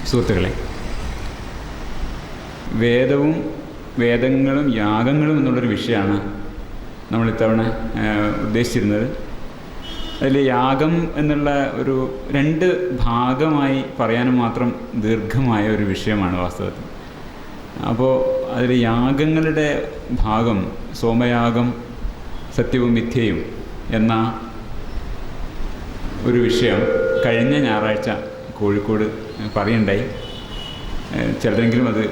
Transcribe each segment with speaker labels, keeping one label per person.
Speaker 1: സുഹൃത്തുക്കളെ, വേദങ്ങളും യാഗങ്ങളും എന്നുള്ളൊരു വിഷയമാണ് നമ്മളിത്തവണ ഉദ്ദേശിച്ചിരുന്നത്. അതിൽ യാഗം എന്നുള്ള ഒരു 2 ഭാഗമായി പറയാനും മാത്രം ദീർഘമായ ഒരു വിഷയമാണ് വാസ്തവത്തിൽ. അപ്പോൾ അതിൽ യാഗങ്ങളുടെ ഭാഗം സോമയാഗം, സത്യവും മിഥ്യയും എന്ന ഒരു വിഷയം കഴിഞ്ഞ ഞായറാഴ്ച കോഴിക്കോട് പറയുണ്ടായി. ചിലരെങ്കിലും അത്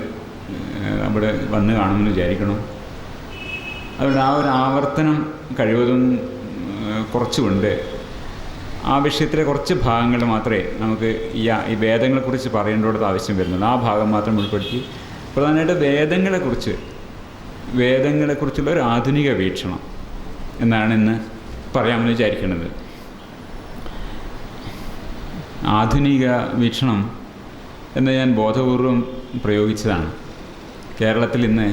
Speaker 1: അവിടെ വന്ന് കാണുമെന്ന് വിചാരിക്കണം. അതുകൊണ്ട് ആ ഒരു ആവർത്തനം കഴിവതും കുറച്ചുകൊണ്ട് ആ വിഷയത്തിലെ കുറച്ച് ഭാഗങ്ങൾ മാത്രമേ നമുക്ക് ഈ വേദങ്ങളെക്കുറിച്ച് പറയേണ്ടത് ആവശ്യം വരുന്നുള്ളൂ. ആ ഭാഗം മാത്രം ഉൾപ്പെടുത്തി പ്രധാനമായിട്ട് വേദങ്ങളെക്കുറിച്ചുള്ള ഒരു ആധുനിക വീക്ഷണം എന്നാണ് ഇന്ന് പറയാമെന്ന് വിചാരിക്കുന്നത്. ആധുനിക വീക്ഷണം എന്ന് ഞാൻ ബോധപൂർവം പ്രയോഗിച്ചതാണ്. കേരളത്തിൽ ഇന്ന്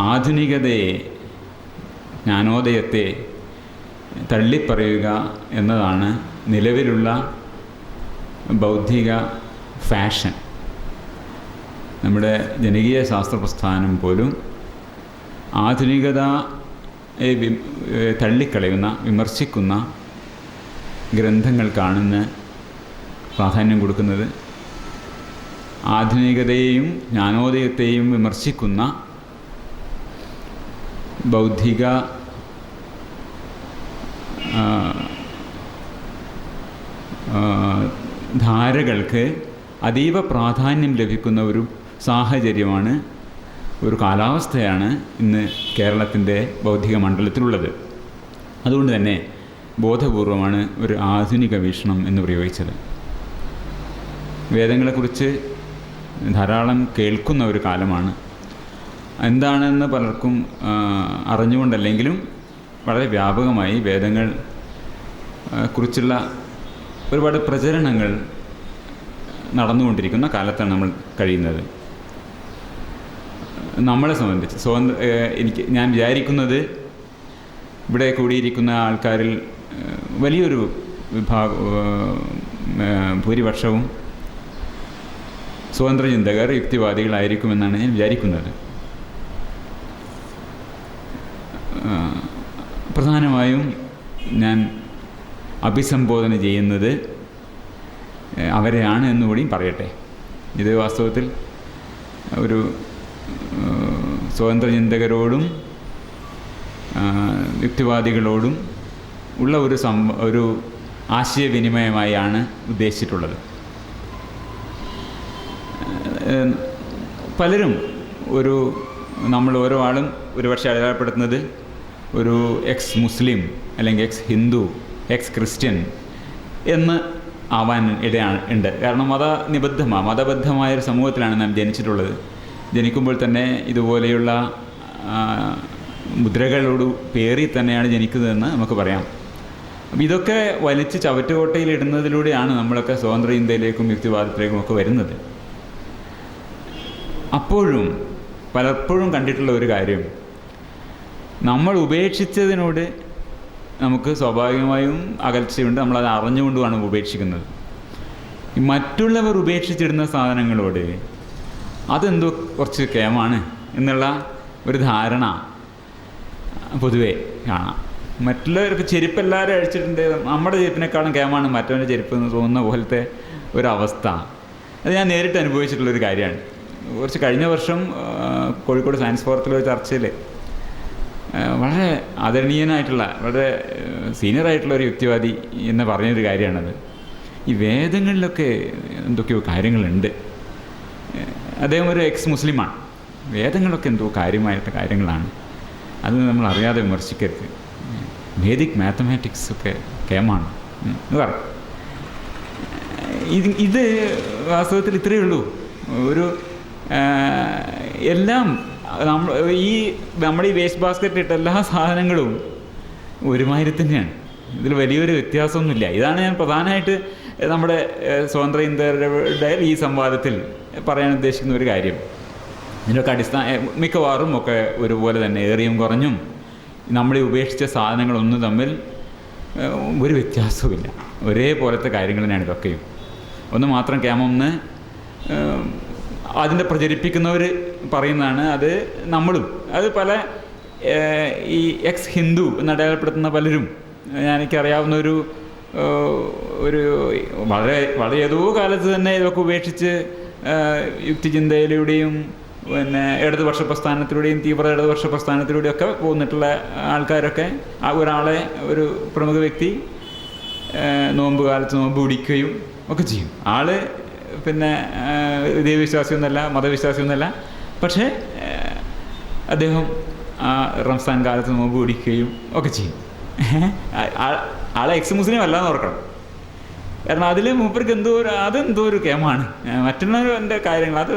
Speaker 1: ആധുനികതയെ, ജ്ഞാനോദയത്തെ തള്ളിപ്പറയുക എന്നതാണ് നിലവിലുള്ള ബൗദ്ധിക ഫാഷൻ. നമ്മുടെ ജനകീയ ശാസ്ത്ര പ്രസ്ഥാനം പോലും ആധുനികതയെ തള്ളിക്കളയുന്ന, വിമർശിക്കുന്ന ഗ്രന്ഥങ്ങൾക്കാണെന്ന് പ്രാധാന്യം കൊടുക്കുന്നത്. ആധുനികതയെയും ജ്ഞാനോദയത്തെയും വിമർശിക്കുന്ന ബൗദ്ധിക ധാരകൾക്ക് അതീവ പ്രാധാന്യം ലഭിക്കുന്ന ഒരു സാഹചര്യമാണ്, ഒരു കാലാവസ്ഥയാണ് ഇന്ന് കേരളത്തിൻ്റെ ബൗദ്ധിക മണ്ഡലത്തിലുള്ളത്. അതുകൊണ്ട് തന്നെ ബോധപൂർവമാണ് ഒരു ആധുനിക വീക്ഷണം എന്ന് പ്രയോഗിച്ചത്. വേദങ്ങളെക്കുറിച്ച് ധാരാളം കേൾക്കുന്ന ഒരു കാലമാണ്. എന്താണെന്ന് പലർക്കും അറിഞ്ഞുകൊണ്ടല്ലെങ്കിലും വളരെ വ്യാപകമായി വേദങ്ങൾ കുറിച്ചുള്ള ഒരുപാട് പ്രചരണങ്ങൾ നടന്നുകൊണ്ടിരിക്കുന്ന കാലത്താണ് നമ്മൾ കഴിയുന്നത്. നമ്മളെ സംബന്ധിച്ച് ഞാൻ വിചാരിക്കുന്നത് ഇവിടെ കൂടിയിരിക്കുന്ന ആൾക്കാരിൽ വലിയൊരു ഭൂരിപക്ഷവും സ്വതന്ത്ര ചിന്തകർ, യുക്തിവാദികളായിരിക്കുമെന്നാണ് ഞാൻ വിചാരിക്കുന്നത്. പ്രധാനമായും ഞാൻ അഭിസംബോധന ചെയ്യുന്നത് അവരെയാണ് എന്നുകൂടിയും പറയട്ടെ. ഇത് വാസ്തവത്തിൽ ഒരു സ്വതന്ത്രചിന്തകരോടും യുക്തിവാദികളോടും ഉള്ള ഒരു ആശയവിനിമയമായാണ് ഉദ്ദേശിച്ചിട്ടുള്ളത്. പലരും നമ്മൾ ഓരോ ആളും ഒരുപക്ഷെ അടയാളപ്പെടുത്തുന്നത് ഒരു എക്സ് മുസ്ലിം അല്ലെങ്കിൽ എക്സ് ഹിന്ദു, എക്സ് ക്രിസ്ത്യൻ എന്ന് ആവാൻ ഉണ്ട്. കാരണം മതബദ്ധമായൊരു സമൂഹത്തിലാണ് നാം ജനിച്ചിട്ടുള്ളത്. ജനിക്കുമ്പോൾ തന്നെ ഇതുപോലെയുള്ള മുദ്രകളോട് പേറി തന്നെയാണ് ജനിക്കുന്നതെന്ന് നമുക്ക് പറയാം. അപ്പോൾ ഇതൊക്കെ വലിച്ച് ചവറ്റുകോട്ടയിലിടുന്നതിലൂടെയാണ് നമ്മളൊക്കെ സ്വതന്ത്ര ചിന്തയിലേക്കും യുക്തിവാദത്തിലേക്കും ഒക്കെ വരുന്നത്. പലപ്പോഴും കണ്ടിട്ടുള്ള ഒരു കാര്യം, നമ്മൾ ഉപേക്ഷിച്ചതിനോട് നമുക്ക് സ്വാഭാവികമായും അകൽച്ചയുണ്ട്. നമ്മളത് അറിഞ്ഞുകൊണ്ടുമാണ് ഉപേക്ഷിക്കുന്നത്. മറ്റുള്ളവർ ഉപേക്ഷിച്ചിടുന്ന സാധനങ്ങളോട് അതെന്തോ കുറച്ച് കേമാണ് എന്നുള്ള ഒരു ധാരണ പൊതുവെ കാണാം. മറ്റുള്ളവർക്ക് ചെരുപ്പ് എല്ലാവരും അഴിച്ചിട്ടുണ്ട്, നമ്മുടെ ചെരുപ്പിനേക്കാളും കേമാണ് മറ്റവൻ്റെ ചെരുപ്പ് എന്ന് തോന്നുന്ന പോലത്തെ ഒരവസ്ഥ അത് ഞാൻ നേരിട്ട് അനുഭവിച്ചിട്ടുള്ളൊരു കാര്യമാണ്. കുറച്ച് കഴിഞ്ഞ വർഷം കോഴിക്കോട് സയൻസ് ഫോറത്തിലൊരു ചർച്ചയിൽ വളരെ ആദരണീയനായിട്ടുള്ള, വളരെ സീനിയറായിട്ടുള്ള ഒരു യുക്തിവാദി എന്ന് പറഞ്ഞൊരു കാര്യമാണത്. ഈ വേദങ്ങളിലൊക്കെ എന്തൊക്കെയോ കാര്യങ്ങളുണ്ട്. അദ്ദേഹം ഒരു എക്സ് മുസ്ലിമാണ്. വേദങ്ങളൊക്കെ എന്തോ കാര്യമായിട്ട് കാര്യങ്ങളാണ്, അത് നമ്മൾ അറിയാതെ വിമർശിക്കരുത്. വേദിക് മാത്തമാറ്റിക്സ് ഒക്കെ കേമാണ് എന്ന് പറയും. ഇത് വാസ്തവത്തിൽ ഇത്രയേ ഉള്ളൂ. എല്ലാം നമ്മുടെ ഈ വേസ്റ്റ് ബാസ്ക്കറ്റിലിട്ട എല്ലാ സാധനങ്ങളും ഒരുമാതിരി തന്നെയാണ്. ഇതിൽ വലിയൊരു വ്യത്യാസമൊന്നുമില്ല. ഇതാണ് ഞാൻ പ്രധാനമായിട്ട് നമ്മുടെ സ്വതന്ത്ര ചിന്തകരുടെ ഈ സംവാദത്തിൽ പറയാൻ ഉദ്ദേശിക്കുന്ന ഒരു കാര്യം. ഇതിൻ്റെയൊക്കെ മിക്കവാറും ഒക്കെ ഒരുപോലെ തന്നെ, ഏറിയും കുറഞ്ഞും നമ്മൾ ഉപേക്ഷിച്ച സാധനങ്ങളൊന്നും തമ്മിൽ ഒരു വ്യത്യാസവുമില്ല. ഒരേപോലത്തെ കാര്യങ്ങൾ തന്നെയാണ് ഇതൊക്കെയും. ഒന്ന് മാത്രം കേമൊന്ന് അതിൻ്റെ പ്രചരിപ്പിക്കുന്നവർ പറയുന്നതാണ്. അത് നമ്മളും അത് പല ഈ എക്സ് ഹിന്ദു എന്നടയാളപ്പെടുത്തുന്ന പലരും, എനിക്കറിയാവുന്ന ഒരു വളരെ ഏതോ കാലത്ത് തന്നെ ഇതൊക്കെ ഉപേക്ഷിച്ച് യുക്തിചിന്തയിലൂടെയും പിന്നെ ഇടതുപക്ഷ പ്രസ്ഥാനത്തിലൂടെയും തീവ്ര ഇടതുപക്ഷ പ്രസ്ഥാനത്തിലൂടെയും ഒക്കെ പോന്നിട്ടുള്ള ആൾക്കാരൊക്കെ ഒരാളെ, ഒരു പ്രമുഖ വ്യക്തി നോമ്പ് കാലത്ത് നോമ്പ് പിടിക്കുകയും ഒക്കെ ചെയ്യും. ആള് പിന്നെ ദൈവവിശ്വാസിയൊന്നുമല്ല, മതവിശ്വാസിയൊന്നുമല്ല, പക്ഷേ അദ്ദേഹം റംസാൻ കാലത്ത് നോമ്പ് പിടിക്കുകയും ഒക്കെ ചെയ്യും. ആളെ എക്സ് മുസ്ലിം അല്ലാന്ന് ഓർക്കണം. കാരണം അതിൽ മൂപ്പർക്ക് അതെന്തോ ഒരു കേമാണ്. മറ്റുള്ളവരുടെ കാര്യങ്ങൾ അത്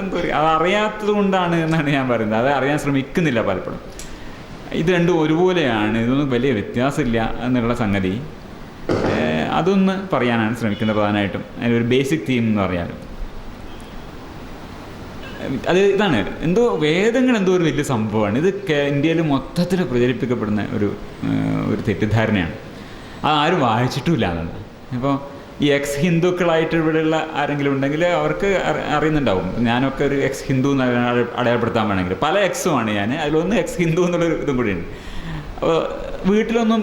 Speaker 1: അറിയാത്തത് കൊണ്ടാണ് എന്നാണ് ഞാൻ പറയുന്നത്. അത് അറിയാൻ ശ്രമിക്കുന്നില്ല പലപ്പോഴും. ഇത് രണ്ടും ഒരുപോലെയാണ്, ഇതൊന്നും വലിയ വ്യത്യാസമില്ല എന്നുള്ള സംഗതി അതൊന്ന് പറയാനാണ് ശ്രമിക്കുന്നത് പ്രധാനമായിട്ടും. അതിനൊരു ബേസിക് തീം എന്ന് പറയാനും അത് ഇതാണ്. വേദങ്ങൾ ഒരു വലിയ സംഭവമാണ്. ഇത് ഇന്ത്യയിൽ മൊത്തത്തിൽ പ്രചരിപ്പിക്കപ്പെടുന്ന ഒരു തെറ്റിദ്ധാരണയാണ്. അത് ആരും വായിച്ചിട്ടുമില്ല എന്നുള്ളത്. ഇപ്പോൾ ഈ എക്സ് ഹിന്ദുക്കളായിട്ട് ഇവിടെയുള്ള ആരെങ്കിലും ഉണ്ടെങ്കിൽ അവർക്ക് അറിയുന്നുണ്ടാവും. ഞാനൊക്കെ ഒരു എക്സ് ഹിന്ദു എന്ന് അടയാളപ്പെടുത്താൻ വേണമെങ്കിൽ പല എക്സുമാണ് ഞാൻ. അതിലൊന്ന് എക്സ് ഹിന്ദു എന്നുള്ളൊരു ഇതും കൂടിയുണ്ട്. അപ്പോൾ വീട്ടിലൊന്നും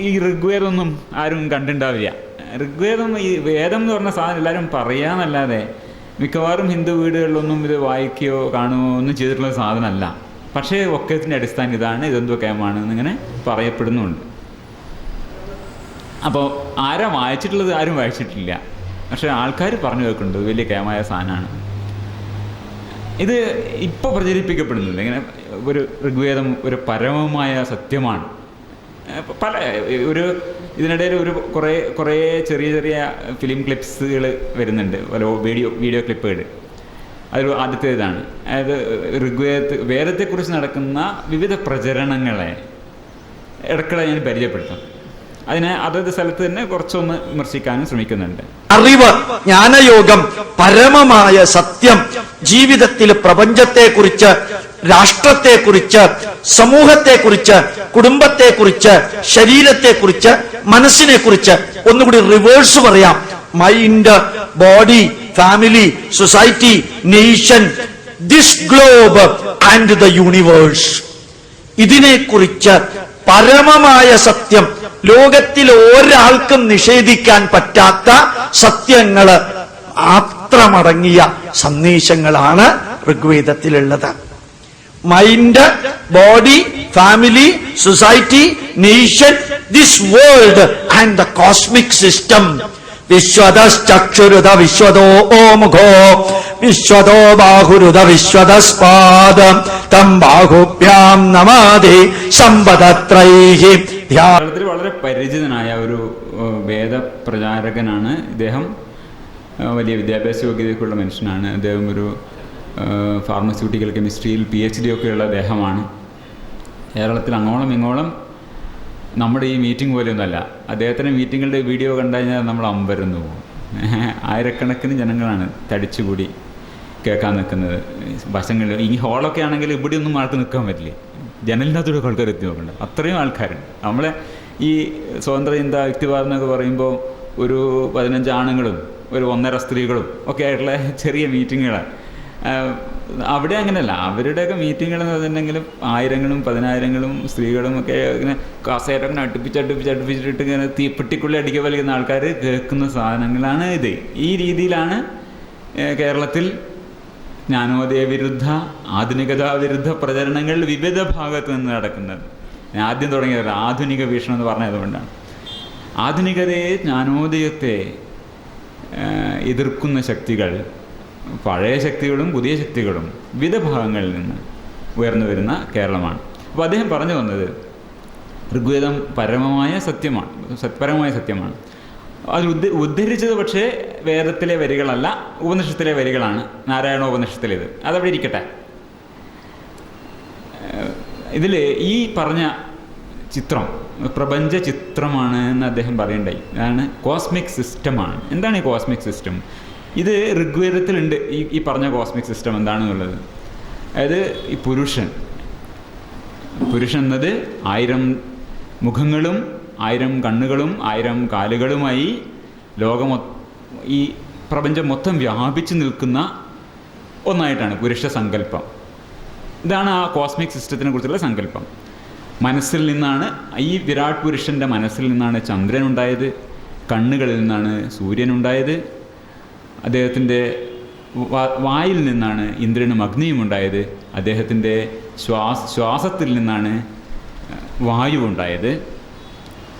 Speaker 1: ഈ ഋഗ്വേദമൊന്നും ആരും കണ്ടിട്ടുണ്ടാവില്ല. ഋഗ്വേദം, ഈ വേദം എന്ന് പറഞ്ഞ സാധനം എല്ലാവരും പറയാന്നല്ലാതെ മിക്കവാറും ഹിന്ദു വീടുകളിലൊന്നും ഇത് വായിക്കുകയോ കാണുകയോ ഒന്നും ചെയ്തിട്ടുള്ള സാധനമല്ല. പക്ഷേ ഒക്കത്തിൻ്റെ അടിസ്ഥാനം ഇതാണ്, ഇതെന്തോ കേമാണ് എന്നിങ്ങനെ പറയപ്പെടുന്നുണ്ട്. അപ്പോൾ ആരാ വായിച്ചിട്ടുള്ളത്? ആരും വായിച്ചിട്ടില്ല. പക്ഷേ ആൾക്കാർ പറഞ്ഞു കേൾക്കുന്നുണ്ട് വലിയ കേമായ സാധനമാണ്. ഇത് ഇപ്പോൾ പ്രചരിപ്പിക്കപ്പെടുന്നുണ്ട്. ഇങ്ങനെ ഒരു ഋഗ്വേദം ഒരു പരമമായ സത്യമാണ്. പല ഇതിനിടയിൽ കുറേ ചെറിയ ഫിലിം ക്ലിപ്സുകൾ വരുന്നുണ്ട്, വീഡിയോ ക്ലിപ്പുകൾ. അതിൽ ആദ്യത്തേതാണ്. അതായത് വേദത്തെക്കുറിച്ച് നടക്കുന്ന വിവിധ പ്രചരണങ്ങളെ ഇടയ്ക്കിടെ ഞാൻ പരിചയപ്പെടുത്തും. അതിനെ അതത് സ്ഥലത്ത് തന്നെ കുറച്ചൊന്ന് വിമർശിക്കാനും ശ്രമിക്കുന്നുണ്ട്.
Speaker 2: അറിവ്, ജ്ഞാനയോഗം, പരമമായ സത്യം, ജീവിതത്തിൽ പ്രപഞ്ചത്തെക്കുറിച്ച്, രാഷ്ട്രത്തെക്കുറിച്ച്, സമൂഹത്തെക്കുറിച്ച്, കുടുംബത്തെക്കുറിച്ച്, ശരീരത്തെക്കുറിച്ച്, മനസ്സിനെക്കുറിച്ച് ഒന്നുകൂടി റിവേഴ്സ് പറയാം. Mind, body, family, society, nation, this globe and the universe. ഇതിനെക്കുറിച്ച് പരമമായ സത്യം, ലോകത്തിൽ ഒരാൾക്കും നിഷേധിക്കാൻ പറ്റാത്ത സത്യങ്ങള് മാത്രമടങ്ങിയ സന്ദേശങ്ങളാണ് ഋഗ്വേദത്തിലുള്ളത്. Mind, body, family, society, nation, this world and the cosmic system. വിശ്വതശ്ചക്ഷുരുത വിശ്വതോ മുഖോ വിശ്വതോ ബാഹുരുത വിശ്വതസ്പാദം തം ബാഹുഭ്യാം നമാതി സമ്പദത്രൈഹി.
Speaker 1: കേരളത്തിൽ വളരെ പരിചിതനായ ഒരു വേദപ്രചാരകനാണ് ഇദ്ദേഹം. വലിയ വിദ്യാഭ്യാസ യോഗ്യതയൊക്കെയുള്ള മനുഷ്യനാണ്. അദ്ദേഹം ഒരു ഫാർമസ്യൂട്ടിക്കൽ കെമിസ്ട്രിയിൽ PhD ഒക്കെയുള്ള അദ്ദേഹമാണ്. കേരളത്തിൽ അങ്ങോളം ഇങ്ങോളം നമ്മുടെ ഈ മീറ്റിംഗ് പോലെയൊന്നുമല്ല. അദ്ദേഹത്തിൻ്റെ മീറ്റിങ്ങുകളുടെ വീഡിയോ കണ്ടു കഴിഞ്ഞാൽ നമ്മൾ അമ്പരന്ന് പോകും. ആയിരക്കണക്കിന് ജനങ്ങളാണ് തടിച്ചുകൂടി കേൾക്കാൻ നിൽക്കുന്നത്. വശങ്ങളിൽ ഈ ഹോളൊക്കെ ആണെങ്കിൽ ഇവിടെയൊന്നും ആൾക്ക് നിൽക്കാൻ പറ്റില്ല. ജനലിനകത്തൂടെ ആൾക്കാർ എത്തി നോക്കണ്ട, അത്രയും ആൾക്കാരുണ്ട്. നമ്മളെ ഈ സ്വതന്ത്ര ചിന്ത, യുക്തിവാദം എന്നൊക്കെ പറയുമ്പോൾ ഒരു 15 ആണുങ്ങളും ഒരു 1.5 സ്ത്രീകളും ഒക്കെ ആയിട്ടുള്ള ചെറിയ മീറ്റിങ്ങുകളാണ്. അവിടെ അങ്ങനെയല്ല. അവരുടെയൊക്കെ മീറ്റിങ്ങുകൾ എന്ന് പറഞ്ഞിട്ടുണ്ടെങ്കിലും 1000ങ്ങളും 10000ങ്ങളും സ്ത്രീകളും ഒക്കെ ഇങ്ങനെ കസേരങ്ങനെ അടുപ്പിച്ചിട്ട് ഇങ്ങനെ തീപ്പെട്ടിക്കുള്ളി അടിക്കുക വലിക്കുന്ന ആൾക്കാർ കേൾക്കുന്ന സാധനങ്ങളാണ് ഇത്. ഈ രീതിയിലാണ് കേരളത്തിൽ ജ്ഞാനോദയ വിരുദ്ധ, ആധുനികതാ വിരുദ്ധ പ്രചരണങ്ങൾ വിവിധ ഭാഗത്ത് നിന്ന് നടക്കുന്നത്. ഞാൻ ആദ്യം തുടങ്ങിയത് ആധുനിക വീക്ഷണം എന്ന് പറഞ്ഞതുകൊണ്ടാണ്. ആധുനികതയെ, ജ്ഞാനോദയത്തെ എതിർക്കുന്ന ശക്തികൾ, പഴയ ശക്തികളും പുതിയ ശക്തികളും വിവിധ ഭാഗങ്ങളിൽ നിന്ന് ഉയർന്നു വരുന്ന കേരളമാണ്. അപ്പോൾ അദ്ദേഹം പറഞ്ഞു വന്നത് ഋഗ്വേദം പരമമായ സത്യമാണ്. അത് ഉദ്ധരിച്ചത് പക്ഷേ വേദത്തിലെ വരികളല്ല, ഉപനിഷത്തിലെ വരികളാണ്. നാരായണോപനിഷത്തിലേത്. അതവിടെ ഇരിക്കട്ടെ. ഇതിൽ ഈ പറഞ്ഞ ചിത്രം പ്രപഞ്ച ചിത്രമാണ് എന്ന് അദ്ദേഹം പറയണ്ടായി. അതാണ് കോസ്മിക് സിസ്റ്റമാണ്. എന്താണ് ഈ കോസ്മിക് സിസ്റ്റം? ഇത് ഋഗ്വേദത്തിലുണ്ട്. ഈ പറഞ്ഞ കോസ്മിക് സിസ്റ്റം എന്താണെന്നുള്ളത്. അതായത് ഈ പുരുഷൻ എന്നത് 1000 മുഖങ്ങളും 1000 കണ്ണുകളും 1000 കാലുകളുമായി ഈ പ്രപഞ്ചം മൊത്തം വ്യാപിച്ചു നിൽക്കുന്ന ഒന്നായിട്ടാണ് പുരുഷ സങ്കല്പം. ഇതാണ് ആ കോസ്മിക് സിസ്റ്റത്തിനെ കുറിച്ചുള്ള സങ്കല്പം. മനസ്സിൽ നിന്നാണ്, ഈ വിരാട് പുരുഷൻ്റെ മനസ്സിൽ നിന്നാണ് ചന്ദ്രൻ ഉണ്ടായത്, കണ്ണുകളിൽ നിന്നാണ് സൂര്യൻ ഉണ്ടായത്, അദ്ദേഹത്തിൻ്റെ വായിൽ നിന്നാണ് ഇന്ദ്രനും അഗ്നിയും ഉണ്ടായത്, അദ്ദേഹത്തിൻ്റെ ശ്വാസത്തിൽ നിന്നാണ് വായു ഉണ്ടായത്,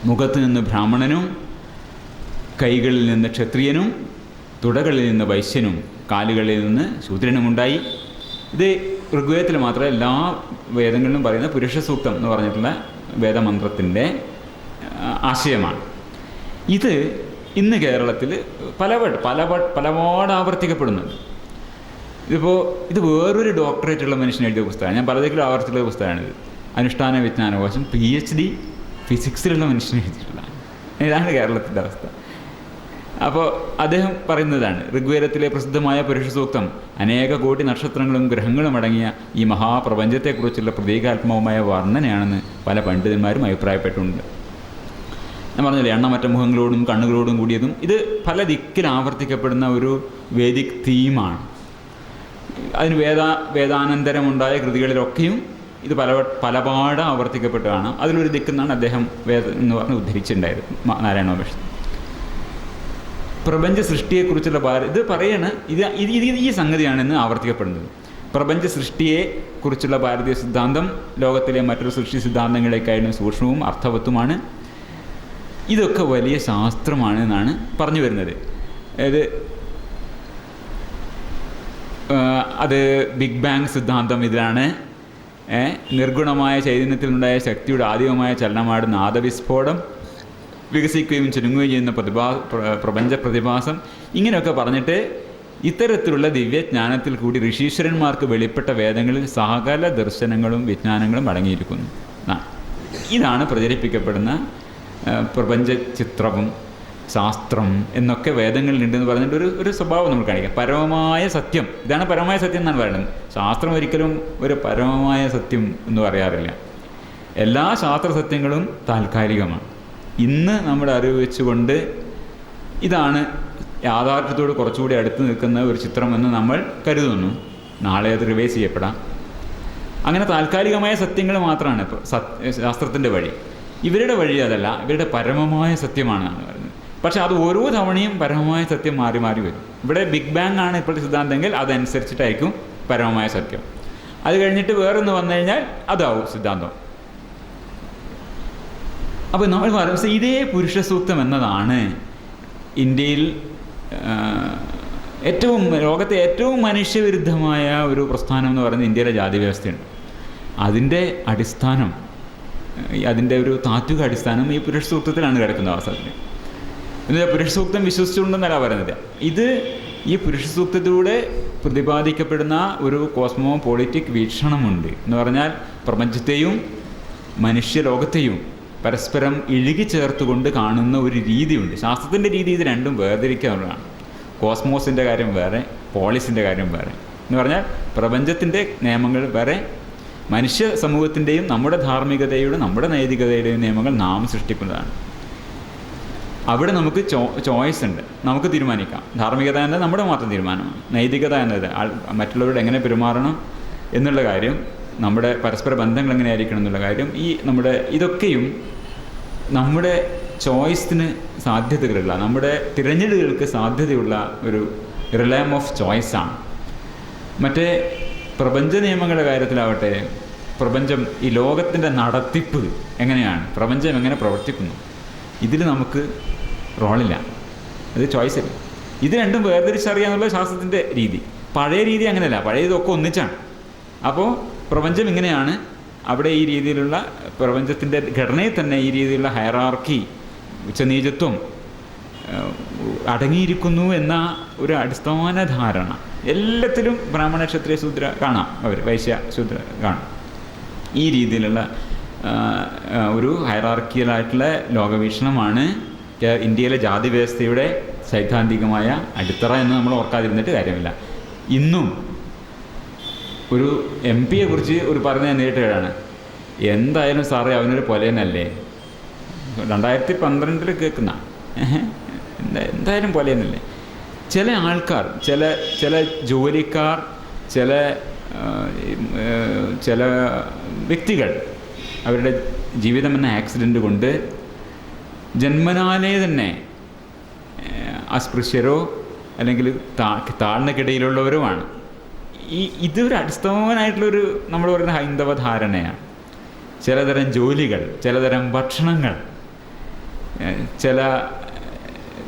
Speaker 1: മുഖത്ത് നിന്ന് ബ്രാഹ്മണനും, കൈകളിൽ നിന്ന് ക്ഷത്രിയനും, തുടകളിൽ നിന്ന് വൈശ്യനും, കാലുകളിൽ നിന്ന് ശൂദ്രനുമുണ്ടായി. ഇത് ഋഗ്വേദത്തിൽ മാത്രമേ എല്ലാ വേദങ്ങളിലും പറയുന്ന പുരുഷ സൂക്തം എന്ന് പറഞ്ഞിട്ടുള്ള വേദമന്ത്രത്തിൻ്റെ ആശയമാണ്. ഇത് ഇന്ന് കേരളത്തിൽ പലപാട് ആവർത്തിക്കപ്പെടുന്നുണ്ട്. ഇത് വേറൊരു ഡോക്ടറേറ്റുള്ള മനുഷ്യൻ എഴുതിയ പുസ്തകമാണ്. ഞാൻ പലതരത്തിലും ആവർത്തിച്ചുള്ള പുസ്തകമാണിത്. അനുഷ്ഠാന വിജ്ഞാനകോശം PhD ഫിസിക്സിലുള്ള മനുഷ്യൻ എഴുതിയിട്ടുള്ള. ഇതാണ് കേരളത്തിൻ്റെ അവസ്ഥ. അപ്പോൾ അദ്ദേഹം പറയുന്നതാണ്, ഋഗ്വേദത്തിലെ പ്രസിദ്ധമായ പുരുഷ സൂക്തം അനേക കോടി നക്ഷത്രങ്ങളും ഗ്രഹങ്ങളും അടങ്ങിയ ഈ മഹാപ്രപഞ്ചത്തെക്കുറിച്ചുള്ള പ്രതീകാത്മകമായ വർണ്ണനയാണെന്ന് പല പണ്ഡിതന്മാരും അഭിപ്രായപ്പെട്ടിട്ടുണ്ട്. ഞാൻ പറഞ്ഞില്ലേ, എണ്ണമറ്റ മുഖങ്ങളോടും കണ്ണുകളോടും കൂടിയതും. ഇത് പല ദിക്കിൽ ആവർത്തിക്കപ്പെടുന്ന ഒരു വേദിക് തീമാണ്. അതിന് വേദാനന്തരമുണ്ടായ കൃതികളിലൊക്കെയും ഇത് പലപാട് ആവർത്തിക്കപ്പെട്ടതാണ്. അതിലൊരു ദിക്കെന്നാണ് അദ്ദേഹം വേദം എന്ന് പറഞ്ഞ് ഉദ്ധരിച്ചിട്ടുണ്ടായത്, നാരായണോപനിഷത്ത്. പ്രപഞ്ച സൃഷ്ടിയെക്കുറിച്ചുള്ള ഇത് പറയാണ്, ഈ സംഗതിയാണെന്ന് ആവർത്തിക്കപ്പെടുന്നത്. പ്രപഞ്ച സൃഷ്ടിയെക്കുറിച്ചുള്ള ഭാരതീയ സിദ്ധാന്തം ലോകത്തിലെ മറ്റൊരു സൃഷ്ടി സിദ്ധാന്തങ്ങളെക്കാളും സൂക്ഷ്മവും അർത്ഥവത്തുമാണ്. ഇതൊക്കെ വലിയ ശാസ്ത്രമാണ് എന്നാണ് പറഞ്ഞു വരുന്നത്. അത് ബിഗ് ബാങ് സിദ്ധാന്തം ഇതിലാണ്. നിർഗുണമായ ചൈതന്യത്തിലുണ്ടായ ശക്തിയുടെ ആദ്യമായ ചലനമാണ് നാദവിസ്ഫോടം, വികസിക്കുകയും ചുരുങ്ങുകയും ചെയ്യുന്ന പ്രപഞ്ച പ്രതിഭാസം. ഇങ്ങനെയൊക്കെ പറഞ്ഞിട്ട് ഇത്തരത്തിലുള്ള ദിവ്യജ്ഞാനത്തിൽ കൂടി ഋഷീശ്വരന്മാർക്ക് വെളിപ്പെട്ട വേദങ്ങളിൽ സകല ദർശനങ്ങളും വിജ്ഞാനങ്ങളും അടങ്ങിയിരിക്കുന്നു. ഇതാണ് പ്രചരിപ്പിക്കപ്പെടുന്ന പ്രപഞ്ച ചിത്രവും ശാസ്ത്രം എന്നൊക്കെ വേദങ്ങളിലുണ്ടെന്ന് പറഞ്ഞിട്ട് ഒരു സ്വഭാവം നമ്മൾ കാണിക്കാം. പരമമായ സത്യം, ഇതാണ് പരമമായ സത്യം എന്നാണ് പറയുന്നത്. ശാസ്ത്രം ഒരിക്കലും ഒരു പരമമായ സത്യം എന്ന് പറയാറില്ല. എല്ലാ ശാസ്ത്ര സത്യങ്ങളും താൽക്കാലികമാണ്. ഇന്ന് നമ്മുടെ അറിവ് വെച്ചുകൊണ്ട് ഇതാണ് യാഥാർത്ഥ്യത്തോട് കുറച്ചുകൂടി അടുത്ത് നിൽക്കുന്ന ഒരു ചിത്രമെന്ന് നമ്മൾ കരുതുന്നു. നാളെ അത് റിവൈസ് ചെയ്യപ്പെടാം. അങ്ങനെ താൽക്കാലികമായ സത്യങ്ങൾ മാത്രമാണ് ഇപ്പോൾ ശാസ്ത്രത്തിൻ്റെ വഴി. ഇവരുടെ വഴി അതല്ല, ഇവരുടെ പരമമായ സത്യമാണെന്നാണ് പറയുന്നത്. പക്ഷെ അത് ഓരോ തവണയും പരമമായ സത്യം മാറി മാറി വരും. ഇവിടെ ബിഗ് ബാങ് ആണ് ഇപ്പോഴത്തെ സിദ്ധാന്തമെങ്കിൽ അതനുസരിച്ചിട്ടായിരിക്കും പരമമായ സത്യം. അത് കഴിഞ്ഞിട്ട് വേറൊന്ന് വന്നു കഴിഞ്ഞാൽ അതാവും സിദ്ധാന്തം. അപ്പോൾ നമ്മൾ പറയുന്നത് ഇതേ പുരുഷ സൂക്തം എന്നതാണ് ഇന്ത്യയിൽ ലോകത്തെ ഏറ്റവും മനുഷ്യവിരുദ്ധമായ ഒരു പ്രസ്ഥാനം എന്ന് പറയുന്നത് ഇന്ത്യയിലെ ജാതി വ്യവസ്ഥയാണ്. അതിൻ്റെ അടിസ്ഥാനം, അതിൻ്റെ ഒരു താത്വിക അടിസ്ഥാനം ഈ പുരുഷ സൂക്തത്തിലാണ് കിടക്കുന്നത്. അവസരത്തിൽ എന്നുവെച്ചാൽ പുരുഷ സൂക്തം വിശ്വസിച്ചുകൊണ്ടെന്നല്ല പറയുന്നത്. ഈ പുരുഷ സൂക്തത്തിലൂടെ പ്രതിപാദിക്കപ്പെടുന്ന ഒരു കോസ്മോ പൊളിറ്റിക് വീക്ഷണമുണ്ട്. എന്ന് പറഞ്ഞാൽ പ്രപഞ്ചത്തെയും മനുഷ്യലോകത്തെയും പരസ്പരം ഇഴുകി ചേർത്തുകൊണ്ട് കാണുന്ന ഒരു രീതിയുണ്ട്. ശാസ്ത്രത്തിൻ്റെ രീതി ഇത് രണ്ടും വേർതിരിക്കാനുള്ളതാണ്. കോസ്മോസിൻ്റെ കാര്യം വേറെ, പോളിസിൻ്റെ കാര്യം വേറെ. എന്ന് പറഞ്ഞാൽ പ്രപഞ്ചത്തിൻ്റെ നിയമങ്ങൾ വേറെ, മനുഷ്യ സമൂഹത്തിൻ്റെയും നമ്മുടെ ധാർമ്മികതയുടെ നമ്മുടെ നൈതികതയുടെയും നിയമങ്ങൾ നാം സൃഷ്ടിക്കുന്നതാണ്. അവിടെ നമുക്ക് ചോയ്സ് ഉണ്ട്, നമുക്ക് തീരുമാനിക്കാം. ധാർമ്മികത എന്നത് നമ്മുടെ മാത്രം തീരുമാനമാണ്. നൈതികത എന്നത് മറ്റുള്ളവരോട് എങ്ങനെ പെരുമാറണം എന്നുള്ള കാര്യം, നമ്മുടെ പരസ്പര ബന്ധങ്ങൾ എങ്ങനെയായിരിക്കണം എന്നുള്ള കാര്യം, ഇതൊക്കെയും നമ്മുടെ ചോയ്സിന് സാധ്യതകളുള്ള, നമ്മുടെ തിരഞ്ഞെടുപ്പുകൾക്ക് സാധ്യതയുള്ള ഒരു റിലം ഓഫ് ചോയ്സാണ്. മറ്റേ പ്രപഞ്ച നിയമങ്ങളുടെ കാര്യത്തിലാവട്ടെ, പ്രപഞ്ചം ഈ ലോകത്തിൻ്റെ നടത്തിപ്പ് എങ്ങനെയാണ്, പ്രപഞ്ചം എങ്ങനെ പ്രവർത്തിക്കുന്നു, ഇതിൽ നമുക്ക് റോളില്ല, അത് ചോയ്സില്ല. ഇത് രണ്ടും വേർതിരിച്ചറിയാന്നുള്ള ശാസ്ത്രത്തിൻ്റെ രീതി. പഴയ രീതി അങ്ങനെയല്ല, പഴയ ഇതൊക്കെ ഒന്നിച്ചാണ്. അപ്പോൾ പ്രപഞ്ചം ഇങ്ങനെയാണ്, അവിടെ ഈ രീതിയിലുള്ള പ്രപഞ്ചത്തിൻ്റെ ഘടനയിൽ തന്നെ ഈ രീതിയിലുള്ള ഹയറാർക്കി, ഉച്ചനീചത്വം അടങ്ങിയിരിക്കുന്നു എന്ന ഒരു അടിസ്ഥാന ധാരണ എല്ലാത്തിലും ബ്രാഹ്മണ ക്ഷത്രിയ ശൂദ്ര കാണാം, വൈശ്യ ശൂദ്ര കാണാം. ഈ രീതിയിലുള്ള ഒരു ഹയറാർക്കിയലായിട്ടുള്ള ലോകവീക്ഷണമാണ് ഇന്ത്യയിലെ ജാതി വ്യവസ്ഥയുടെ സൈദ്ധാന്തികമായ അടിത്തറ എന്ന് നമ്മൾ ഓർക്കാതിരുന്നിട്ട് കാര്യമില്ല. ഇന്നും ഒരു MP കുറിച്ച് ഒരു പറഞ്ഞ നേരിട്ട് കേടാണ്, എന്തായാലും സാറേ അവനൊരു പൊലയനല്ലേ, 2012 കേൾക്കുന്ന എന്തായാലും പൊലയനല്ലേ. ചില ആൾക്കാർ, ചില ജോലിക്കാർ ചില വ്യക്തികൾ അവരുടെ ജീവിതം എന്ന ആക്സിഡൻ്റ് കൊണ്ട് ജന്മനാലേ തന്നെ അസ്പൃശ്യരോ അല്ലെങ്കിൽ താഴ്ന്ന കിടയിലുള്ളവരുമാണ്. ഇതൊരു അടിസ്ഥാനമായിട്ടുള്ളൊരു നമ്മൾ പറയുന്ന ഹൈന്ദവ ധാരണയാണ്. ചിലതരം ജോലികൾ, ചിലതരം ഭക്ഷണങ്ങൾ, ചില